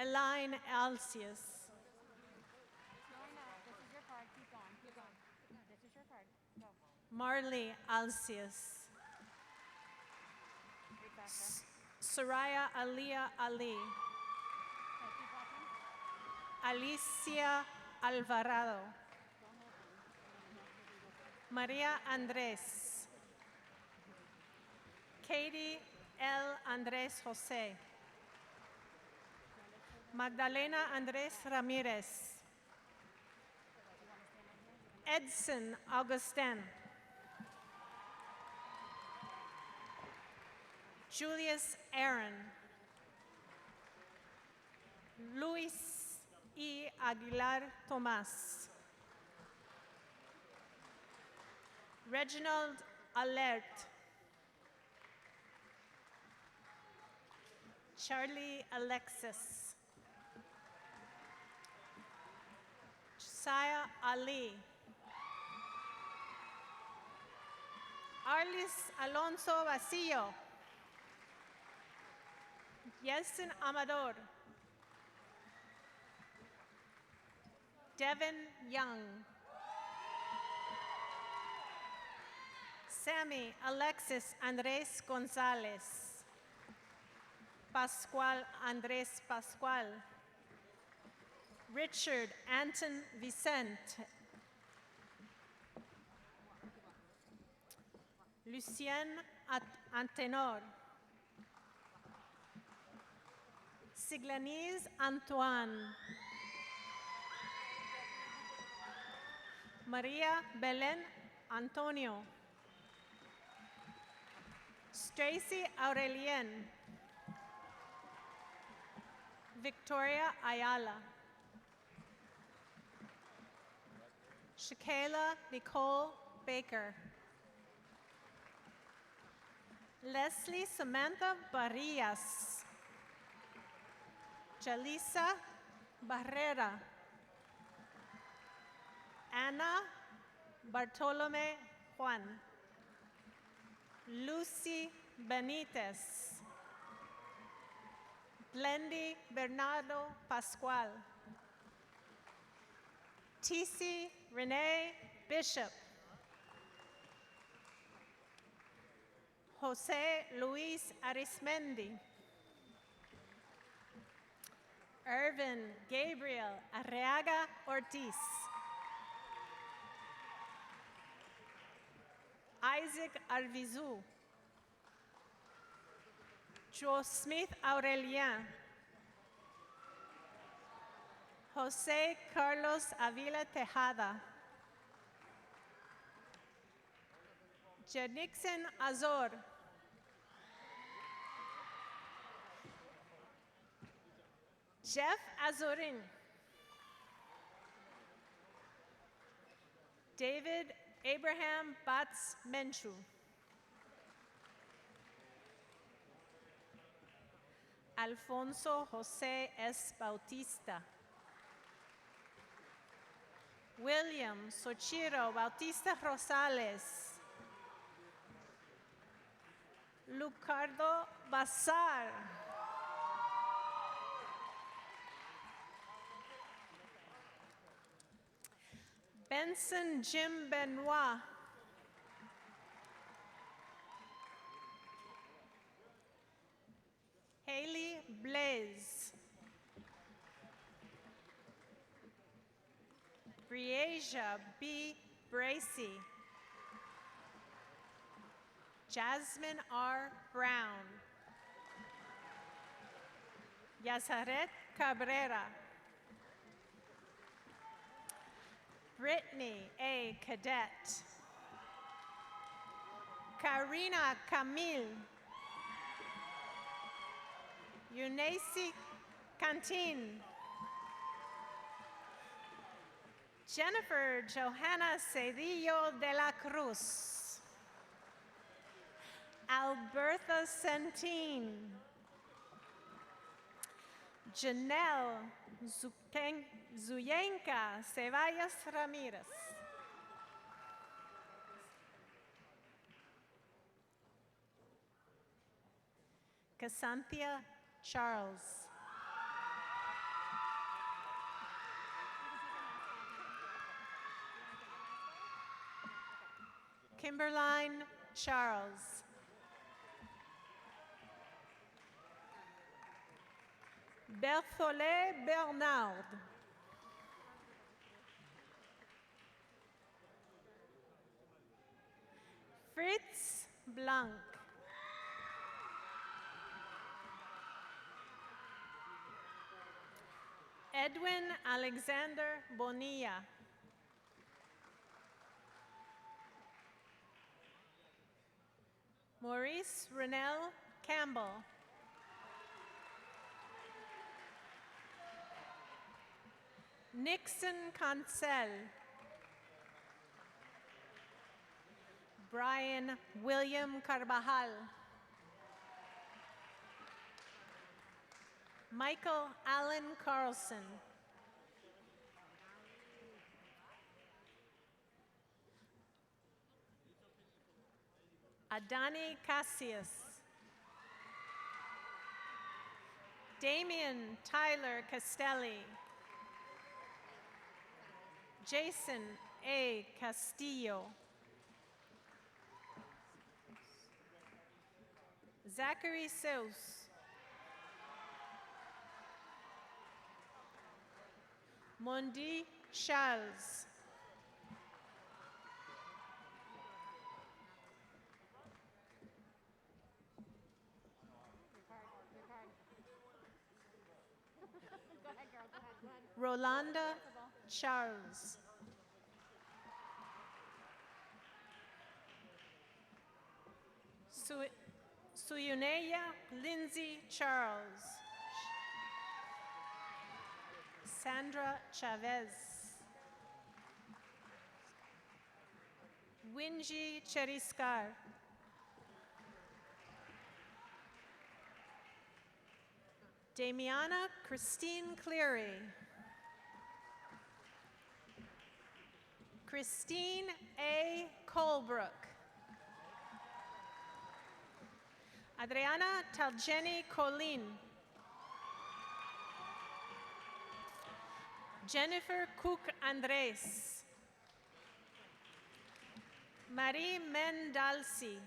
Elaine Alcius. This is your card. Keep going. Keep going. This is your card. Go. Marley Alcius. Read faster. Soraya Alia Ali. Okay, keep walking. Alicia Alvarado. Maria Andres. Katie L. Andres Jose. Magdalena Andres Ramirez. Edson Augustin. Julius Aaron. Luis E. Aguilar Tomas. Reginald Alert. Charlie Alexis. Josiah Ali. Carlos Alonso Vacillo. Yeltsin Amador. Devin Young. Sammy Alexis Andres Gonzalez. Pascual Andres Pascual. Richard Anton Vicente. Lucien Antenor. Siglanise Antoine. Maria Belen Antonio. Stacy Aurelien. Victoria Ayala. Shakayla Nicole Baker. Leslie Samantha Barrias. Jalisa Barrera. Ana Bartolome Juan. Lucy Benitez. Blendy Bernardo Pascual. TC Renee Bishop. Jose Luis Arismendi. Irvin Gabriel Arriaga Ortiz. Isaac Arvizu. Joe Smith Aurelien. Jose Carlos Avila Tejada. Janixon Azor. Jeff Azorin. David Abraham Batz Menchu. Alfonso Jose S. Bautista. William Sochiro Bautista Rosales. Lucardo Bazar. Benson Jim Benoit. Haley Blaze. Briasia B. Bracy. Jasmine R. Brown. Yazaret Cabrera. Brittany A. Cadet. Karina Camille. Eunice Cantin. Jennifer Johanna Cedillo de la Cruz. Alberta Centine. Janelle Zuyenka Ceballos Ramirez. Casanthia Charles. Kimberline Charles. Berthollet Bernard. Fritz Blanc. Edwin Alexander Bonilla. Maurice Renell Campbell. Nixon Cancel. Brian William Carvajal. Michael Allen Carlson. Adani Cassius. Damian Tyler Castelli. Jason A. Castillo. Zachary Seuss. Mondi Charles. Go ahead, girl. Go ahead. Go ahead. Rolanda Charles. Suyuneya Lindsay Charles. Sandra Chavez. Winji Cheriskar. Damiana Christine Cleary. Christine A. Colebrook. Adriana Taljeni Colin. Jennifer Cook Andres. Marie Mendalsi.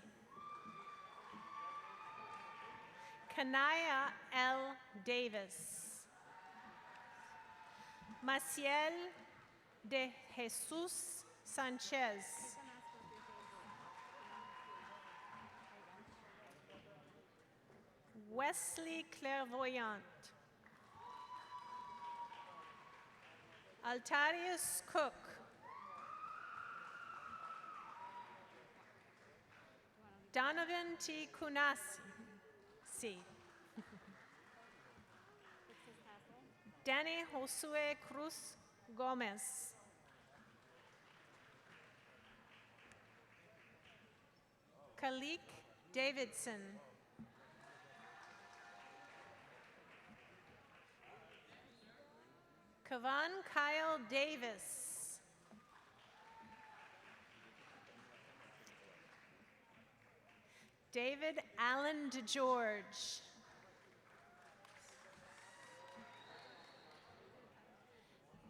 Kanaya L. Davis. Maciel de Jesus Sanchez. Wesley Clairvoyant. Altarius Cook. Donovan T. Kunasi. Danny Josue Cruz Gomez. Kalik Davidson. Kavan Kyle Davis. David Allen DeGeorge.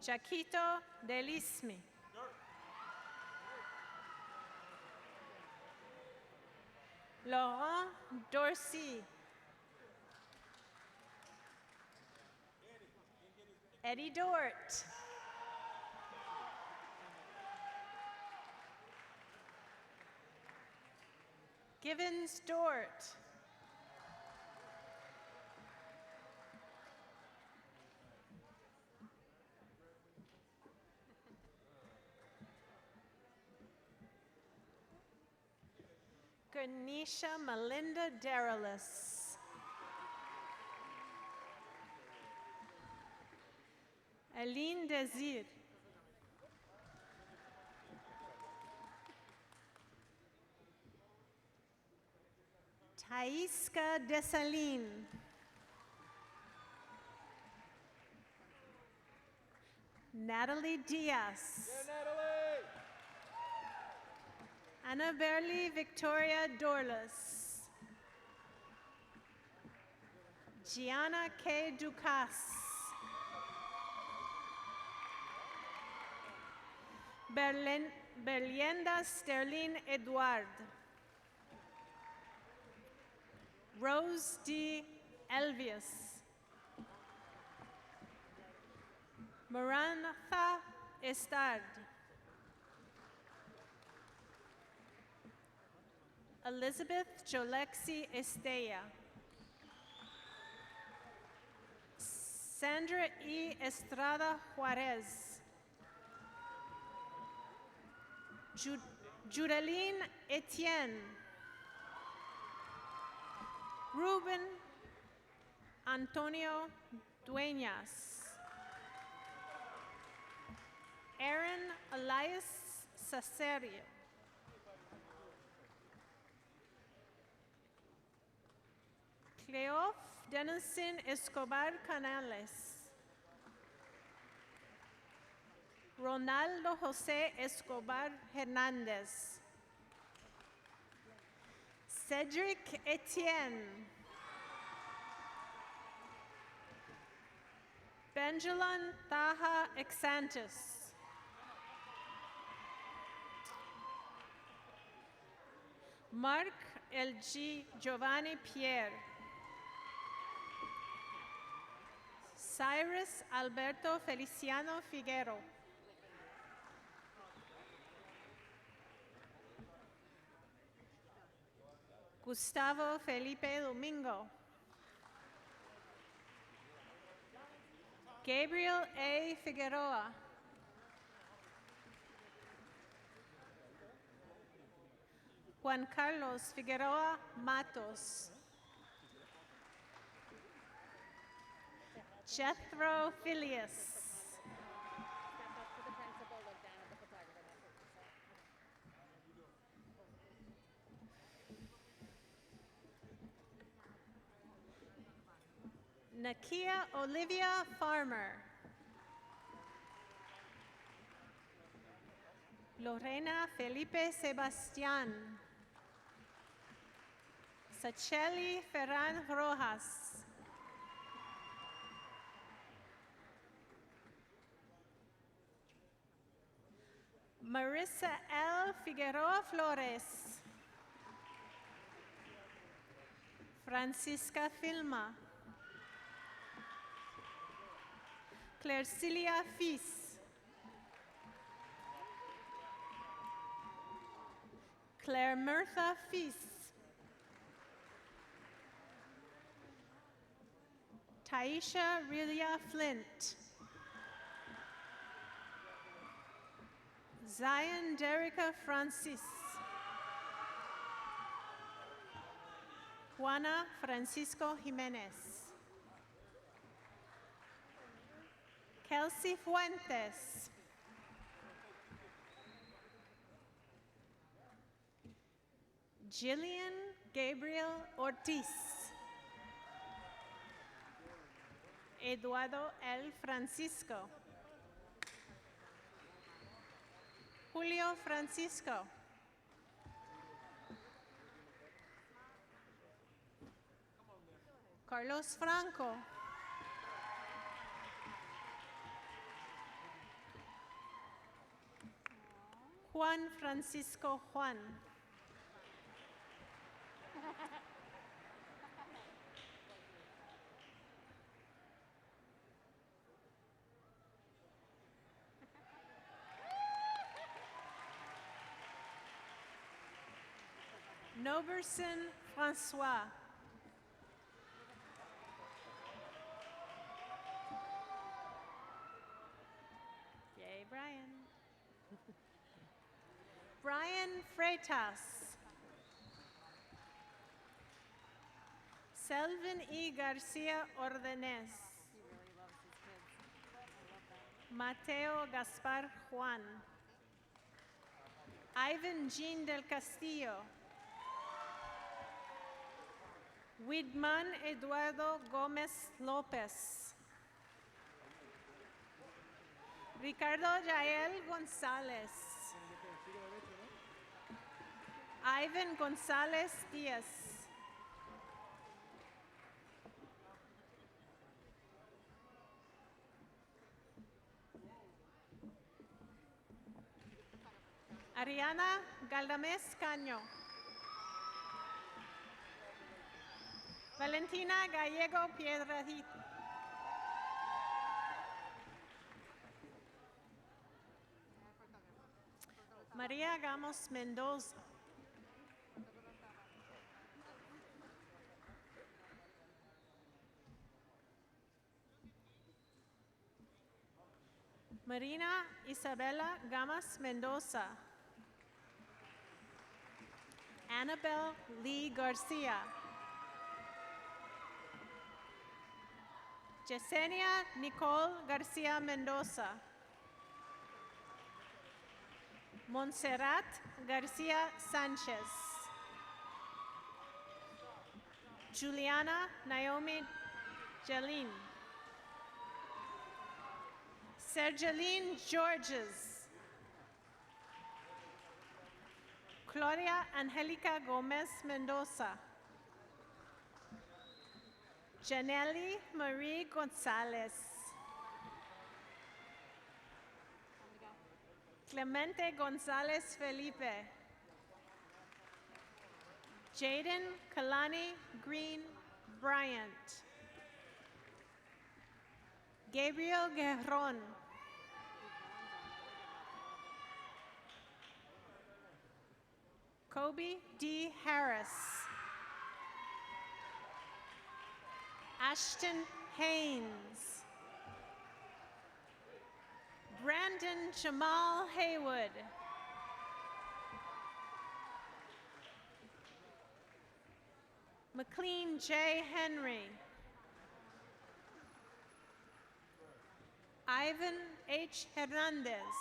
Chaquito Delismi. Laurent Dorsey. Eddie Dort. Givens Dort. Gernisha Melinda Deralis. Aline Desir. Taiska Desaline. Natalie Diaz. Anna Berly Victoria Dorlas. Gianna K. Dukas. Berlienda Sterling Edouard. Rose D. Elvius. Maranatha Estard. Elizabeth Jolexi Estella. Sandra E. Estrada Juarez. Judaline Etienne. Ruben Antonio Dueñas. Aaron Elias Sacerio. Cleof Denison Escobar Canales. Ronaldo José Escobar Hernández. Cedric Etienne. Benjamin Taha Exantus. Mark L.G. Giovanni Pierre. Cyrus Alberto Feliciano Figuero. Gustavo Felipe Domingo. Gabriel A. Figueroa. Juan Carlos Figueroa Matos. Jethro Filius. Step up to the principal, look down at the photographer. That's it. Nakia Olivia Farmer. Lorena Felipe Sebastián. Sacheli Ferran Rojas. Marissa L. Figueroa Flores. Francisca Filma. Claircilia Fis. Claire Murtha Fis. Taisha Rilia Flint. Zion Derica Francis. Juana Francisco Jimenez. Kelsey Fuentes. Jillian Gabriel Ortiz. Eduardo L. Francisco. Julio Francisco. Carlos Franco. Juan Francisco Juan. Noberson Francois. Yay, Brian. Brian Freitas. Selvin E. Garcia Ordenez. He really loves his kids. I love that. Mateo Gaspar Juan. Ivan Jean del Castillo. Widman Eduardo Gomez Lopez. Ricardo Yael Gonzalez. Ivan Gonzalez Diaz. Ariana Galdames Caño. Valentina Gallego Piedrahit. María Gamos Mendoza. Marina Isabella Gamas Mendoza. Annabelle Lee Garcia. Yesenia Nicole Garcia Mendoza. Montserrat Garcia Sanchez. Juliana Naomi Jalin. Sergeline Georges. Claudia Angelica Gomez Mendoza. Janelli Marie Gonzalez. Clemente Gonzalez Felipe. Jaden Kalani Green Bryant. Gabriel Guerron. Kobe D. Harris. Ashton Haynes. Brandon Jamal Haywood. McLean J. Henry. Ivan H. Hernandez.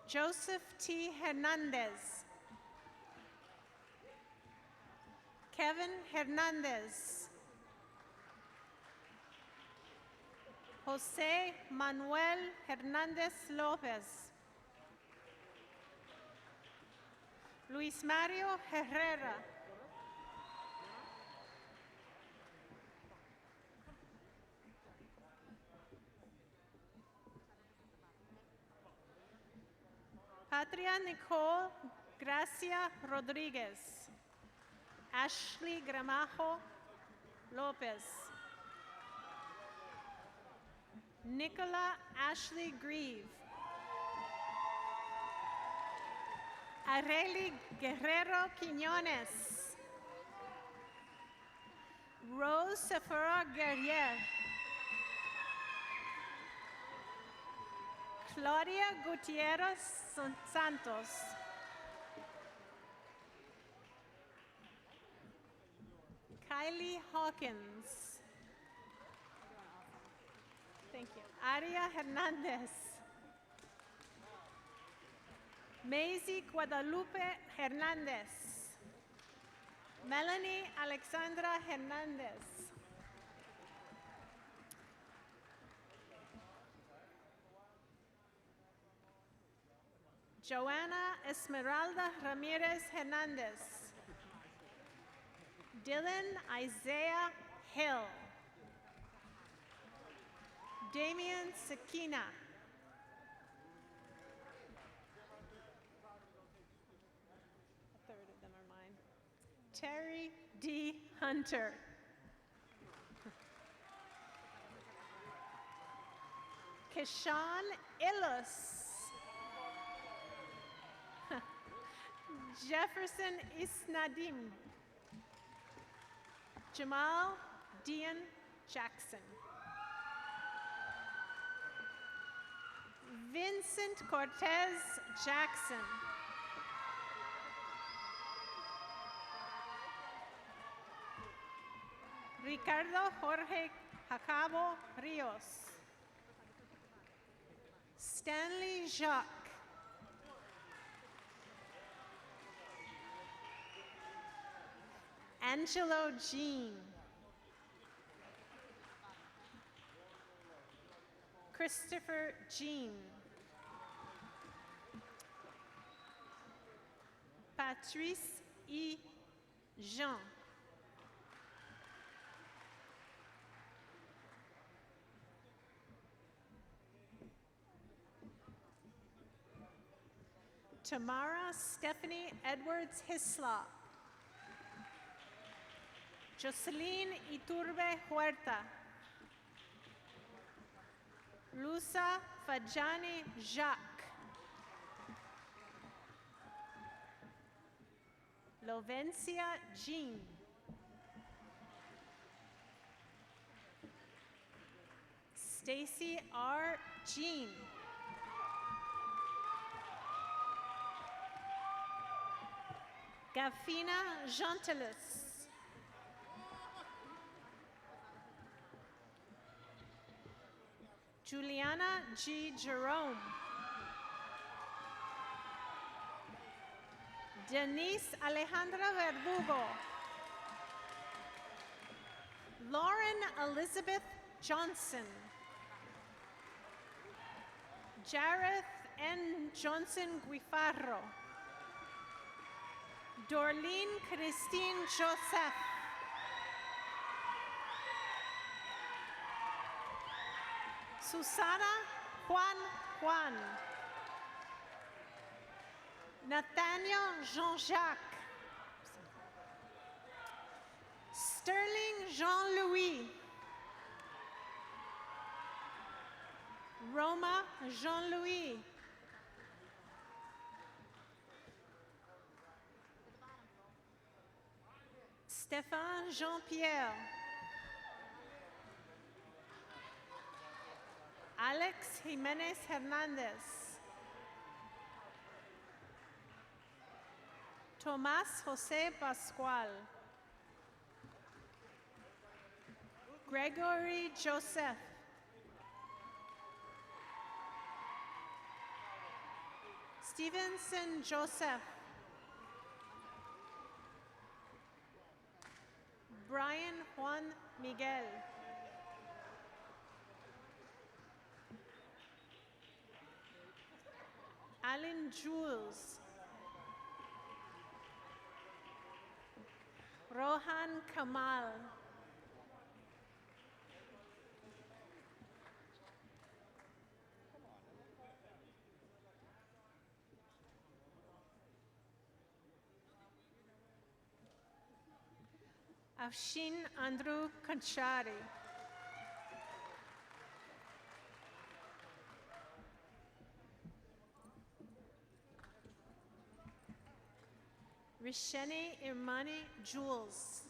Joseph T. Hernandez. Kevin Hernandez. Jose Manuel Hernandez Lopez. Luis Mario Herrera. Patria Nicole Gracia Rodriguez. Ashley Gramajo Lopez. Nicola Ashley Grieve. Areli Guerrero Quiñones. Rose Sephora Guerrier. Claudia Gutierrez Santos. Kylie Hawkins. Thank you. Aria Hernandez. Maisie Guadalupe Hernandez. Melanie Alexandra Hernandez. Joanna Esmeralda Ramirez Hernandez. Dylan Isaiah Hill. Damian Sakina. A third of them are mine. Terry D. Hunter. Keshawn Illis. Jefferson Isnadim. Jamal Dean Jackson. Vincent Cortez Jackson. Ricardo Jorge Jacabo Rios. Stanley Jacques. Angelo Jean. Christopher Jean. Patrice E. Jean. Tamara Stephanie Edwards Hislop. Jocelyn Iturbe Huerta. Lusa Fajani Jacques. Lovencia Jean. Stacy R. Jean. Gafina Gentilus. Juliana G. Jerome. Denise Alejandra Verdugo. Lauren Elizabeth Johnson. Jareth N. Johnson Guifarro. Dorleen Christine Joseph. Susana Juan. Nathaniel Jean-Jacques. Sterling Jean-Louis. Roma Jean-Louis. Stéphane Jean-Pierre. Alex Jimenez Hernandez. Tomás José Pascual. Gregory Joseph. Stevenson Joseph. Brian Juan Miguel. Alan Jules. Rohan Kamal. Afshin Andrew Kanchari. Risheni Irmani Jules.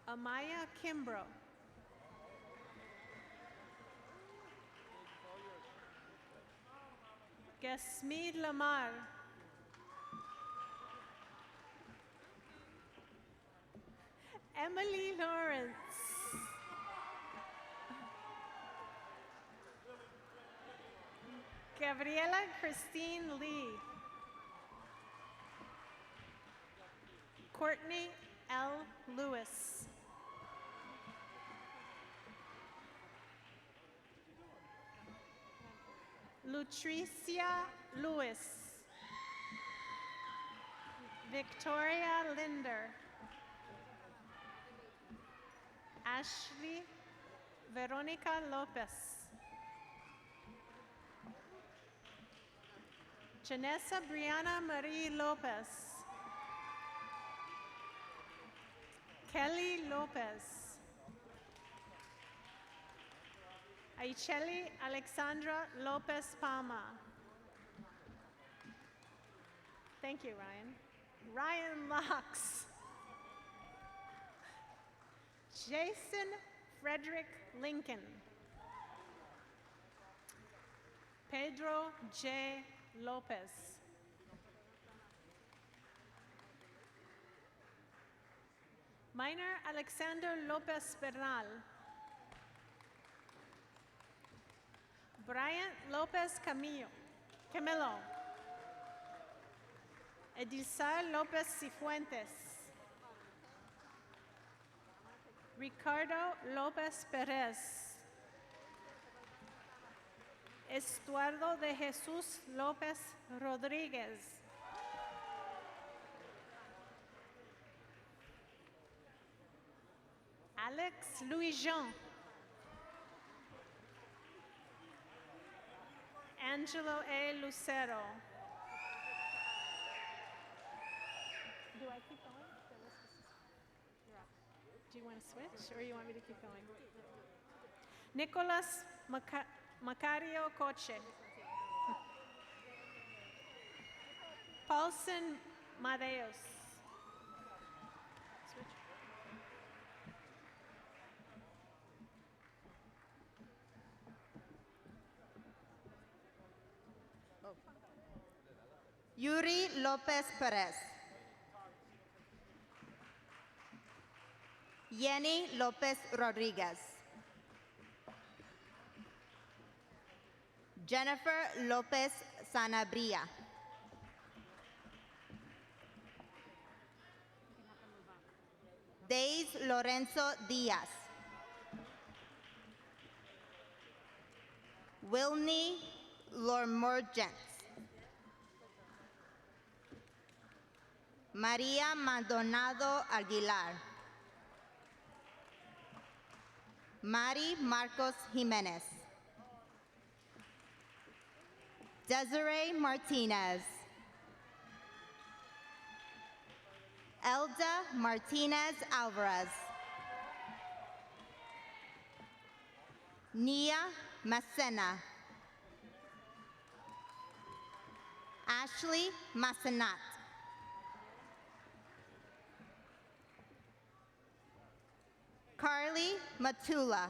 Amaya Kimbrough. Gasmeed Lamar. Emily Lawrence. Gabriela Christine Lee. Courtney L. Lewis. Lutricia Lewis. Victoria Linder. Ashley Veronica Lopez. Janessa Brianna Marie Lopez. Kelly Lopez. Aicheli Alexandra Lopez Palma. Thank you, Ryan. Ryan Locks. Jason Frederick Lincoln. Pedro J. Lopez. Minor Alexander Lopez Bernal. Brian Lopez Camilo. Edilzar Lopez Cifuentes. Ricardo Lopez Perez. Estuardo de Jesús López Rodríguez. Alex Louis Jean. Angelo A. Lucero. Do I keep going? Do you want to switch, or you want me to keep going? Nicolas Macario Coche. Paulson Madeos. Switch. Yuri Lopez Perez. Yenny Lopez Rodriguez. Jennifer Lopez Sanabria. Days Lorenzo Diaz. Wilney Lormurgence. Maria Maldonado Aguilar. Mari Marcos Jimenez. Desiree Martinez. Elda Martinez Alvarez. Nia Macena. Ashley Masenat. Carly Matula.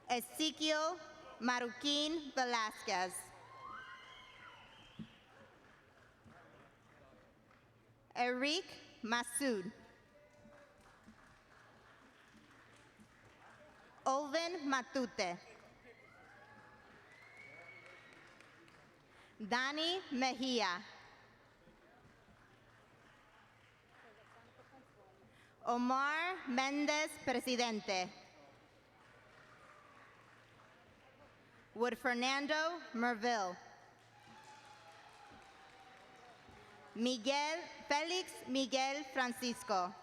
Ezekiel Maruquin Velasquez. Eric Masood. Olvin Matute. Dani Mejia. Omar Mendez Presidente. Wood Fernando Merville. Felix Miguel Francisco.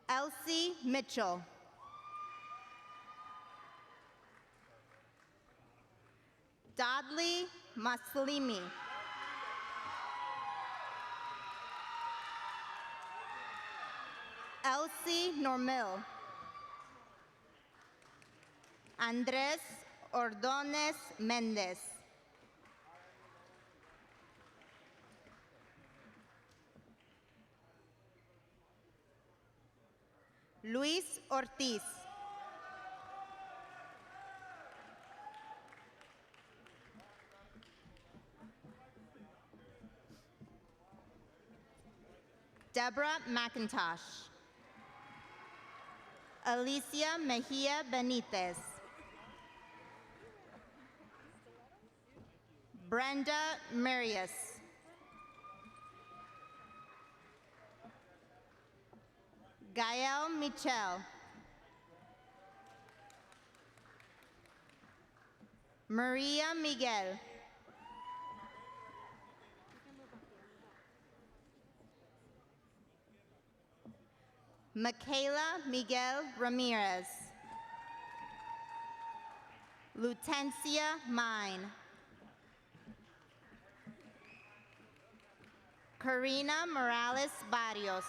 Elsie Mitchell. Dodley Maslimi. Elsie Normil. Andres Ordonez Mendez. Luis Ortiz. Deborah McIntosh. Alicia Mejia Benitez. Brenda Marius. Gael Michel. Maria Miguel. Michaela Miguel Ramirez. Lutencia Mine. Karina Morales Barrios.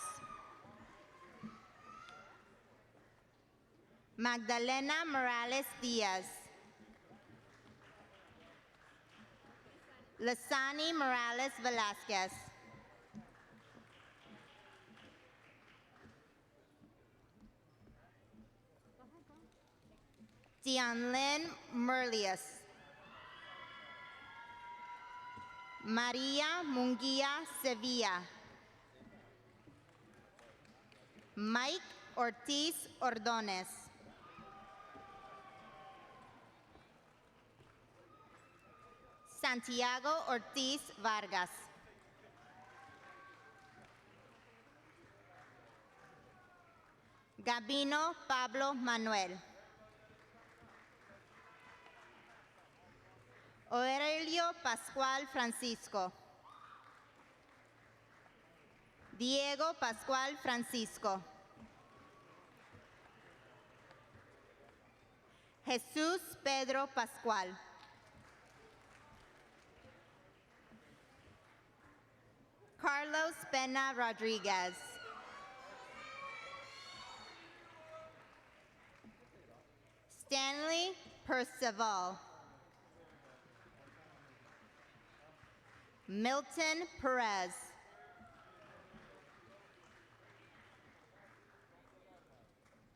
Magdalena Morales Diaz. Lasani Morales Velasquez. Dianlyn Merlius. Maria Munguia Sevilla. Mike Ortiz Ordonez. Santiago Ortiz Vargas. Gabino Pablo Manuel. Aurelio Pascual Francisco. Diego Pascual Francisco. Jesús Pedro Pascual. Carlos Pena Rodriguez. Stanley Percival. Milton Perez.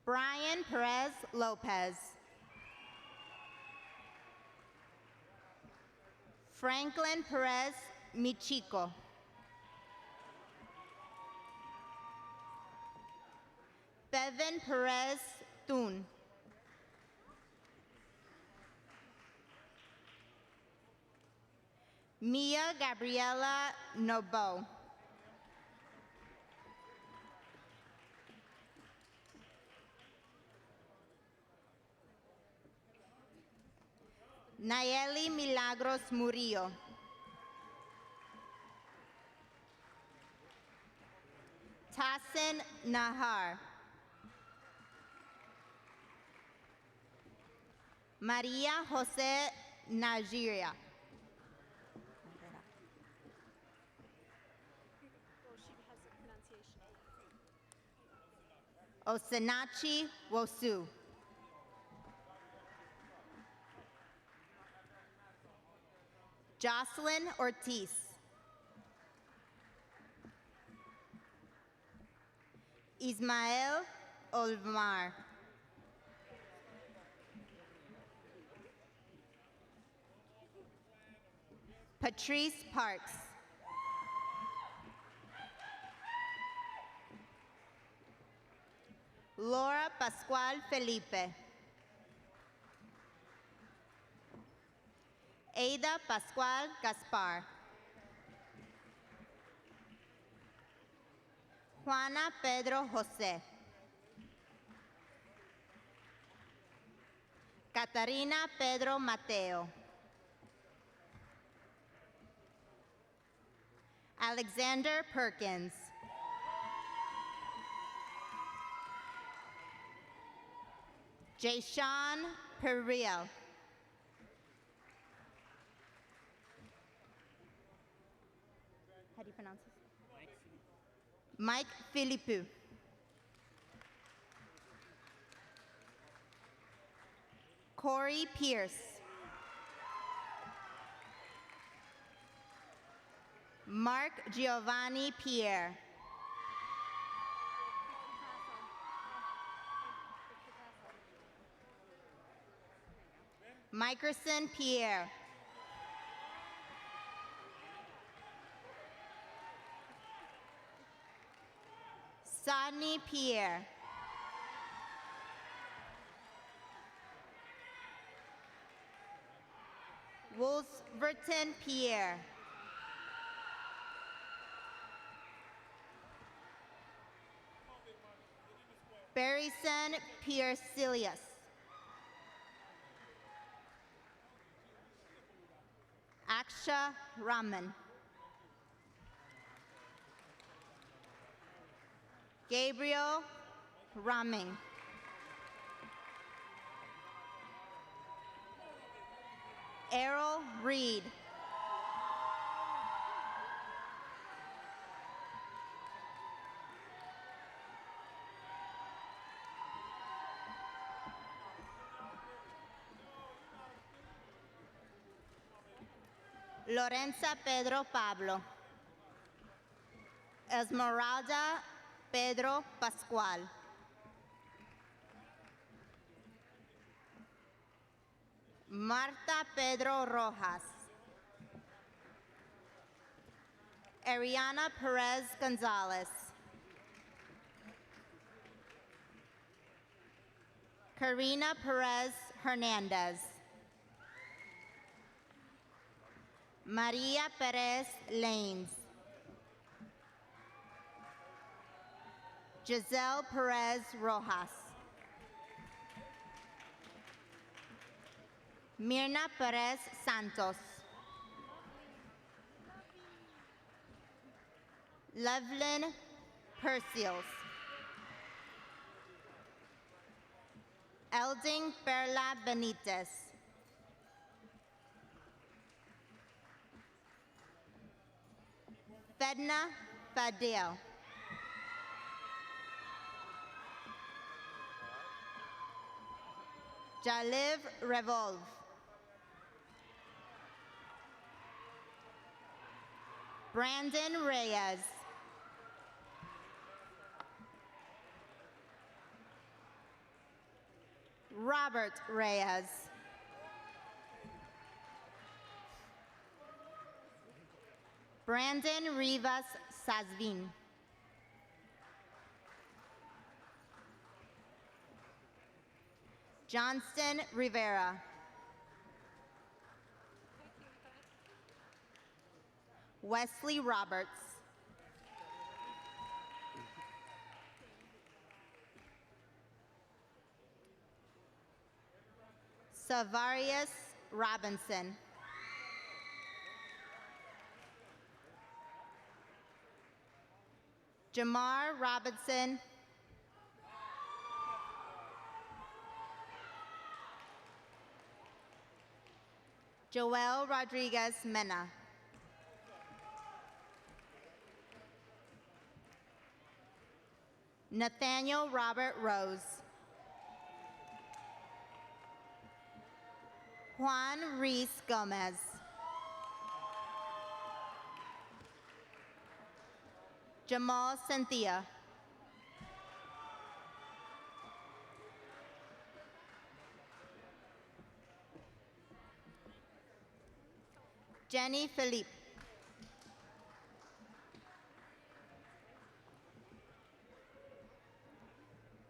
Brian Perez Lopez. Franklin Perez Michico. Bevan Perez Thun. Mia Gabriela Nobo. Nayeli Milagros Murillo. Tassin Nahar. Maria Jose Najiria. Osinachi Wosu. Jocelyn Ortiz. Ismael Olmar. Patrice Parks. Laura Pascual Felipe. Ada Pascual Gaspar. Juana Pedro Jose. Catarina Pedro Mateo. Alexander Perkins. Jayshawn Perriel. How do you pronounce this? Mike Philippou. Corey Pierce. Mark Giovanni Pierre. Mickerson Pierre. Sodney Pierre. Wolverton Pierre. Barryson Piercilius. Aksha Raman. Gabriel Raming. Errol Reed. Lorenza Pedro Pablo. Esmeralda Pedro Pascual. Marta Pedro Rojas. Ariana Perez Gonzalez. Karina Perez Hernandez. Maria Perez Lanes. Giselle Perez Rojas. Mirna Perez Santos. Levlin Perseals. Elding Perla Benitez. Fedna Fadil. Jaliv Revolve. Brandon Reyes. Robert Reyes. Brandon Rivas Sazvin. Johnston Rivera. Wesley Roberts. Savarius Robinson. Jamar Robinson. Joel Rodriguez Mena. Nathaniel Robert Rose. Juan Reese Gomez. Jamal Cynthia. Jenny Philippe.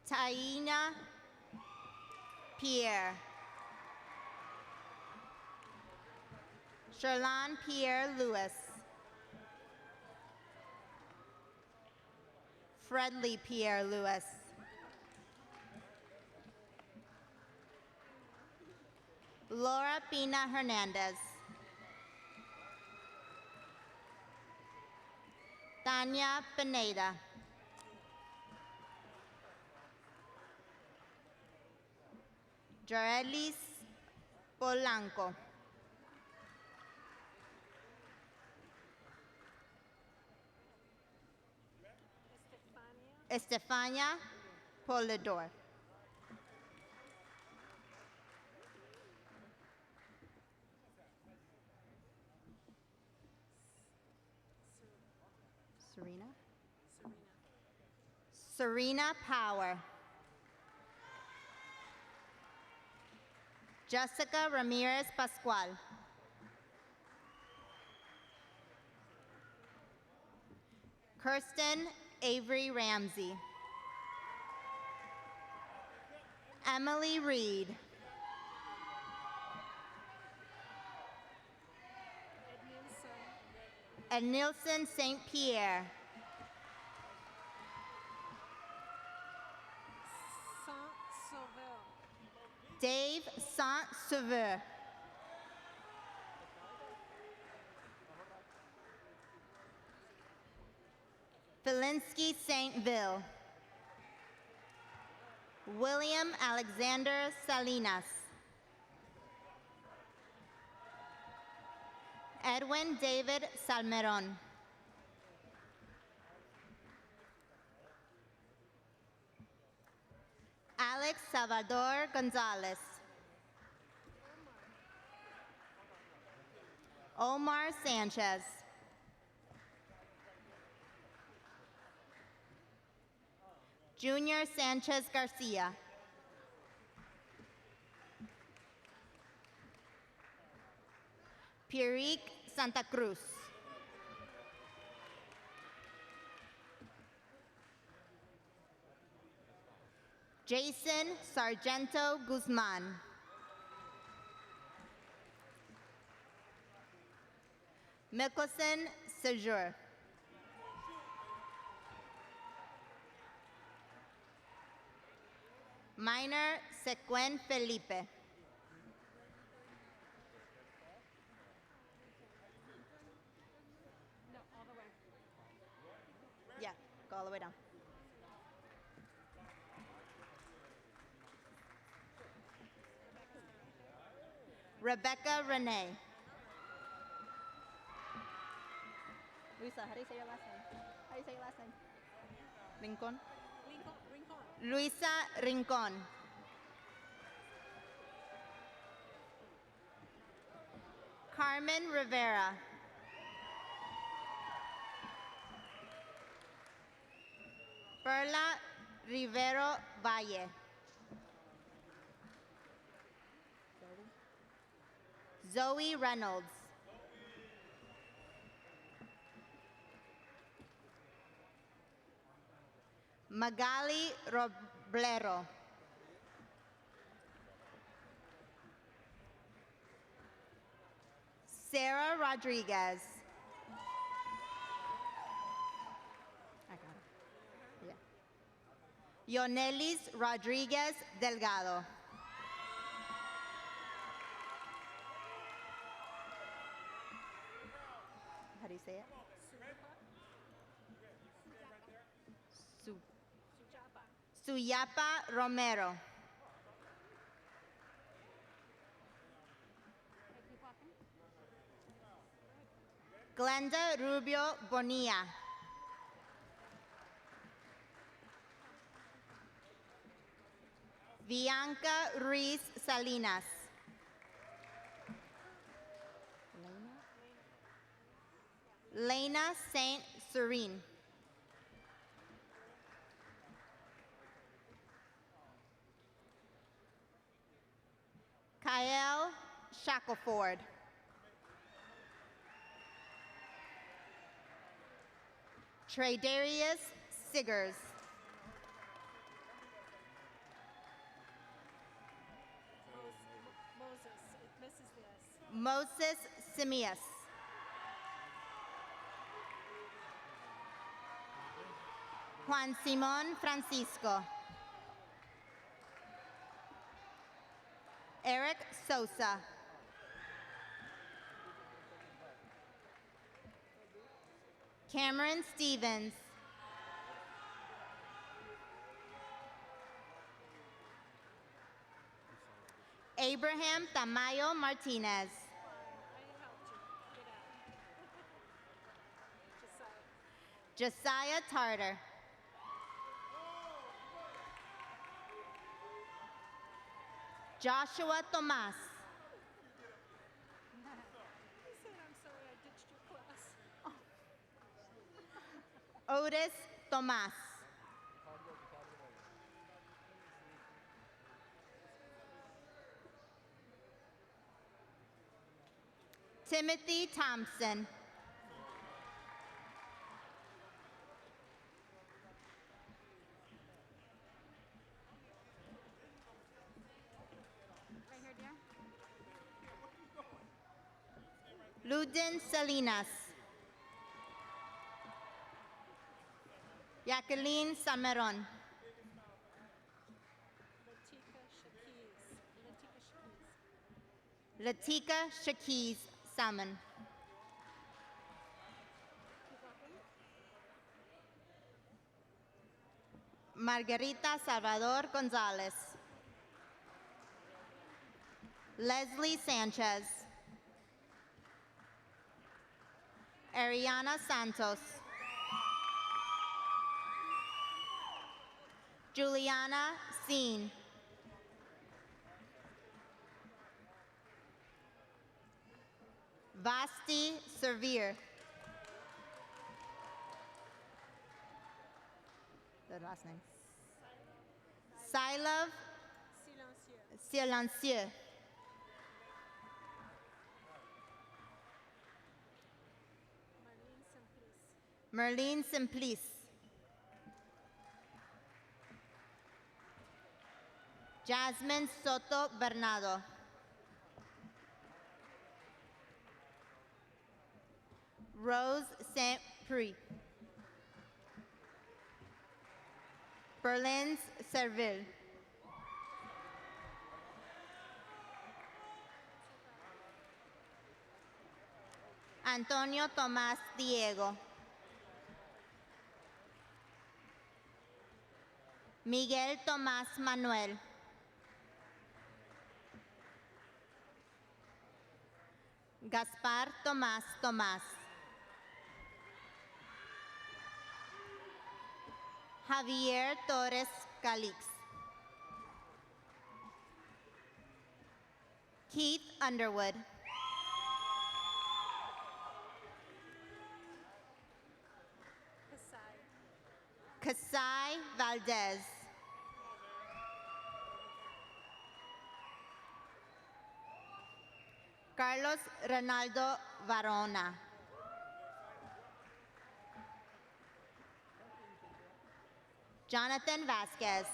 Taina Pierre. Sherlon Pierre Lewis. Fredley Pierre Lewis. Laura Pina Hernandez. Tanya Pineda. Jarelis Polanco. Estefania Polidor. Serena? Serena Power. Jessica Ramirez Pascual. Kirsten Avery Ramsey. Emily Reed. Ednilson St. Pierre. Dave Saint-Sauveur. Felinsky Saint-Ville. William Alexander Salinas. Edwin David Salmeron. Alex Salvador Gonzalez. Omar Sanchez. Junior Sanchez Garcia. Pierrick Santa Cruz. Jason Sargento Guzman. Mickelson Sejour. Minor Sequen Felipe. No, all the way. Yeah, go all the way down. Rebecca Renee. Luisa, how do you say your last name? How do you say your last name? Rincon? Rincon. Luisa Rincon. Carmen Rivera. Perla Rivero Valle. Zoe Reynolds. Magali Roblero. Sarah Rodriguez. I got it. Yeah. Yonelis Rodriguez Delgado. say it? Suyapa Romero. Keep walking. Glenda Rubio Bonilla. Bianca Ruiz Salinas. Lena Saint Serene. Kyle Shackleford. Tradarius Siggers. Moses, it misses this. Moses Simias. Juan Simón Francisco. Eric Sosa. Cameron Stevens. Abraham Tamayo Martinez. I helped you. Get out. Josiah Tartar. Joshua Tomas. He said, I'm sorry I ditched your class. Otis Tomas. Timothy Thompson. Right here, dear. Ludin Salinas. Jacqueline Sameron. Latika Shakiz Salmon. Margarita Salvador Gonzalez. Leslie Sanchez. Ariana Santos. Juliana Seen. Vasti Servier. The last name. Silov Silencieux. Merlene Simplice. Jasmine Soto Bernardo. Rose Saint Prix. Berlin's Serville. Antonio Tomás Diego. Miguel Tomás Manuel. Gaspar Tomás Tomás. Javier Torres Calix. Keith Underwood. Kasai Valdez. Carlos Ronaldo Varona. Jonathan Vasquez.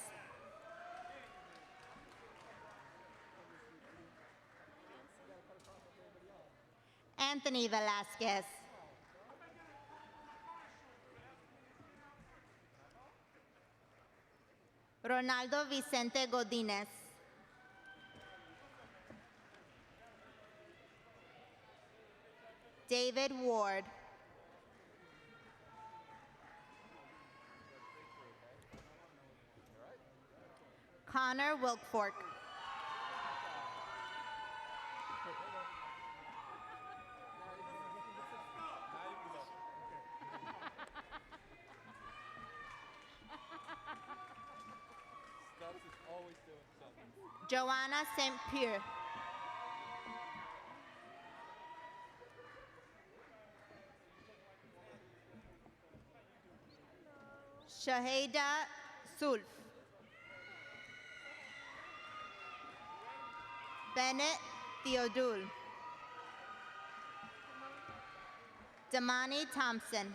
Anthony Velasquez. Ronaldo Vicente Godínez. David Ward. Connor Wilkfork. Joanna St. Pierre. Shaheda Sulf. Bennett Theodul. Damani Thompson.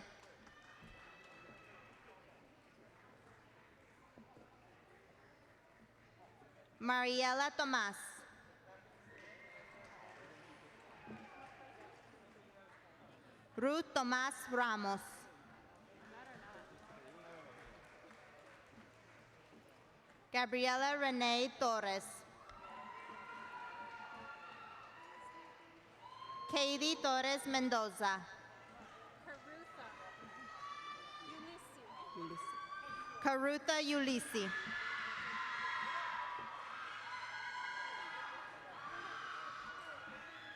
Mariela Tomas. Ruth Tomas Ramos. Gabriela Renee Torres. Katie Torres Mendoza. Carutha Ulisi.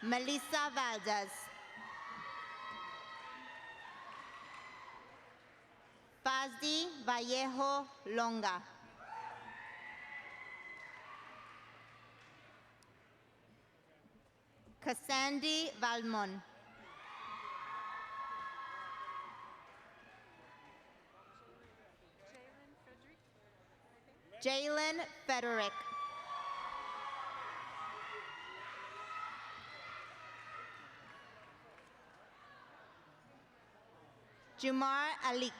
Melissa Valdez. Fazdi Vallejo Longa. Cassandri Valmon. Jalen Frederick. Jumar Alix.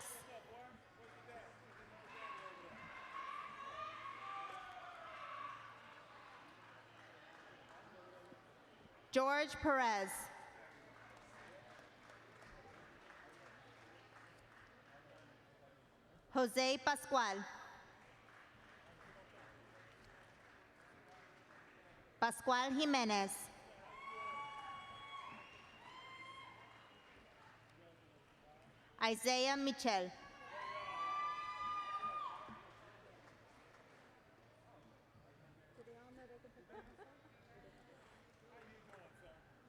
George Perez. Jose Pascual. Pascual Jimenez. Isaiah Michel.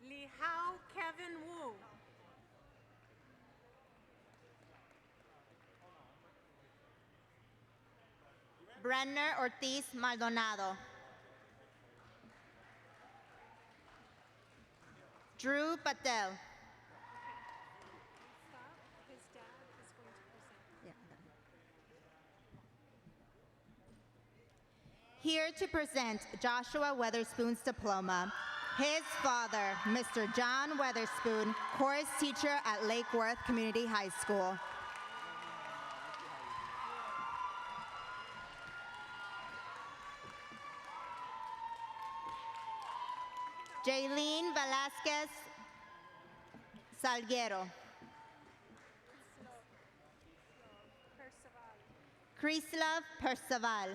Lihao Kevin Wu. Brenner Ortiz Maldonado. Drew Patel. His dad is going to present. Here to present Joshua Weatherspoon's diploma, his father, Mr. John Weatherspoon, chorus teacher at Lake Worth Community High School. Jaylene Velasquez Salguero. Krislav Percival.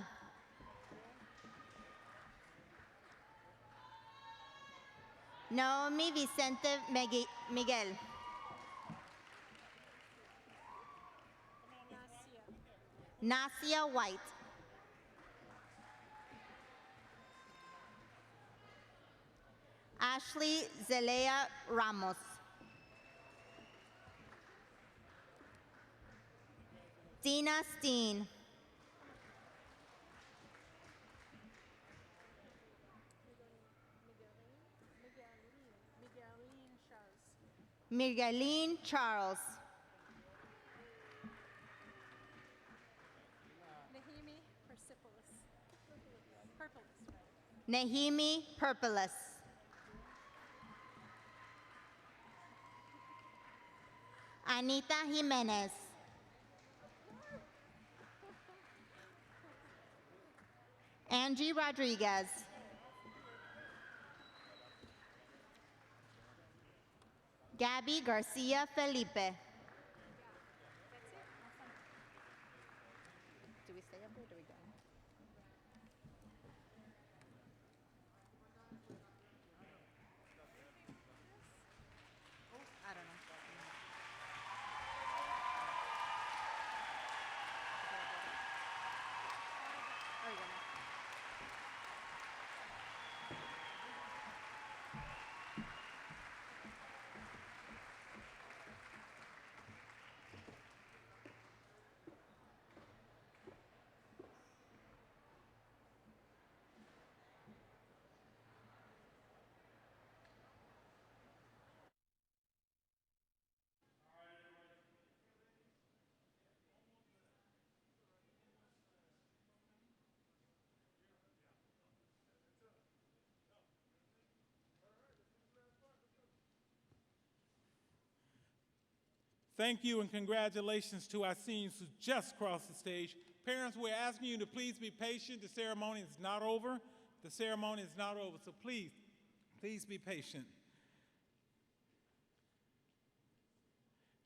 Naomi Vicente Miguel. Nasia White. Ashley Zelea Ramos. Dina Steen. Migueline Charles. Nahimi Persepolis. Purpolis. Nahimi Purpolis. Anita Jimenez. Angie Rodriguez. Gabby Garcia Felipe. Do we stay up or do we go? I don't know. Oh, you got it. Thank you and congratulations to our seniors who just crossed the stage. Parents, we're asking you to please be patient. The ceremony is not over. The ceremony is not over, so please be patient.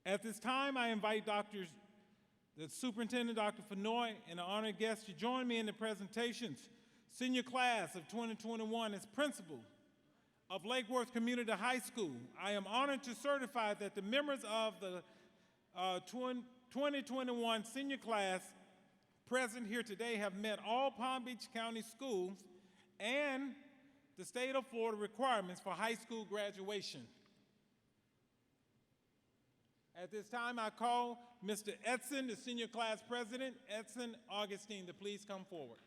At this time, I invite the Superintendent, Dr. Fenoy, and the honored guests to join me in the presentations. Senior class of 2021 is principal of Lake Worth Community High School. I am honored to certify that the members of the 2021 senior class present here today have met all Palm Beach County schools and the state of Florida requirements for high school graduation. At this time, I call Mr. Edson, the senior class president. Edson Augustine, to please come forward.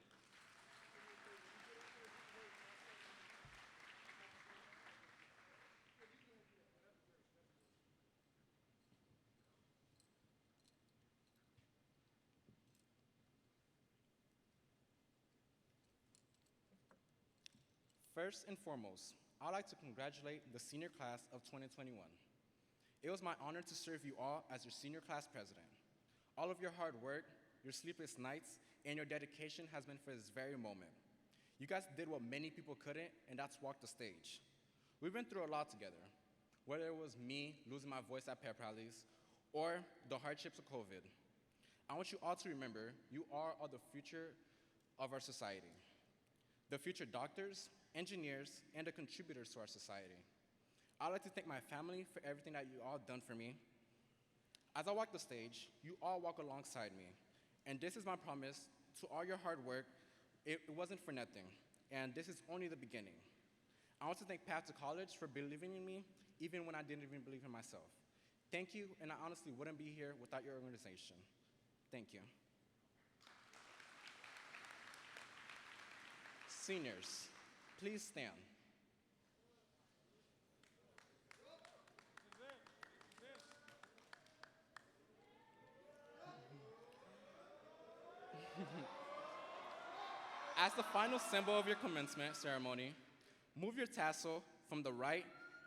First and foremost, I'd like to congratulate the senior class of 2021. It was my honor to serve you all as your senior class president. All of your hard work, your sleepless nights, and your dedication has been for this very moment. You guys did what many people couldn't, and that's walk the stage. We've been through a lot together, whether it was me losing my voice at pep rallies or the hardships of COVID. I want you all to remember you all are the future of our society, the future doctors, engineers, and the contributors to our society. I'd like to thank my family for everything that you all done for me. As I walk the stage, you all walk alongside me. And this is my promise to all your hard work. It wasn't for nothing, and this is only the beginning. I want to thank Path to College for believing in me, even when I didn't even believe in myself. Thank you, and I honestly wouldn't be here without your organization. Thank you. Seniors, please stand. As the final symbol of your commencement ceremony, move your tassel from the right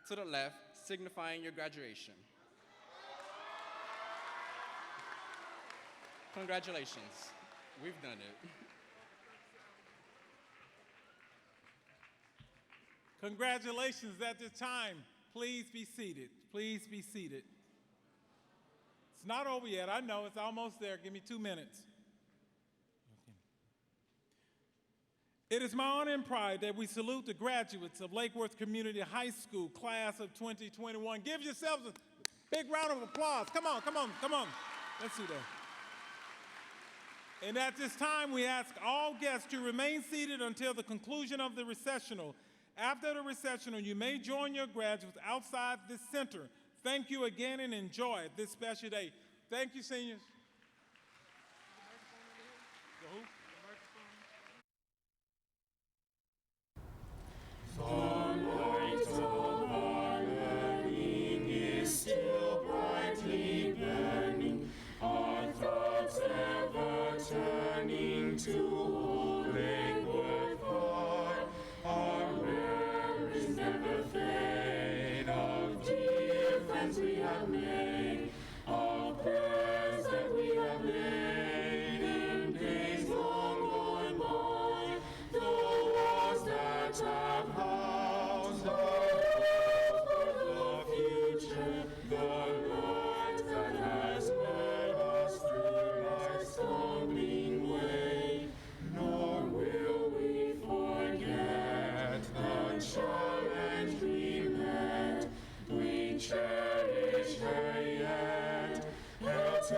to the left, signifying your graduation. Congratulations, we've done it. Congratulations. At this time, please be seated. Please be seated. It's not over yet. I know it's almost there. Give me 2 minutes. It is my honor and pride that we salute the graduates of Lake Worth Community High School class of 2021. Give yourselves a big round of applause. Come on, come on, come on. Let's do that. And at this time, we ask all guests to remain seated until the conclusion of the recessional. After the recessional, you may join your graduates outside this center. Thank you again and enjoy this special day. Thank you, seniors. The light of our learning is still brightly burning, our thoughts ever turning to old Lake Worth Park. Our memories never fade of dear friends we have made, of prayers that we have made in days long gone by. The walls that have housed our hope for the future, the light that has led us through life's stumbling way. Nor will we forget the challenge we met. We cherish her yet, held to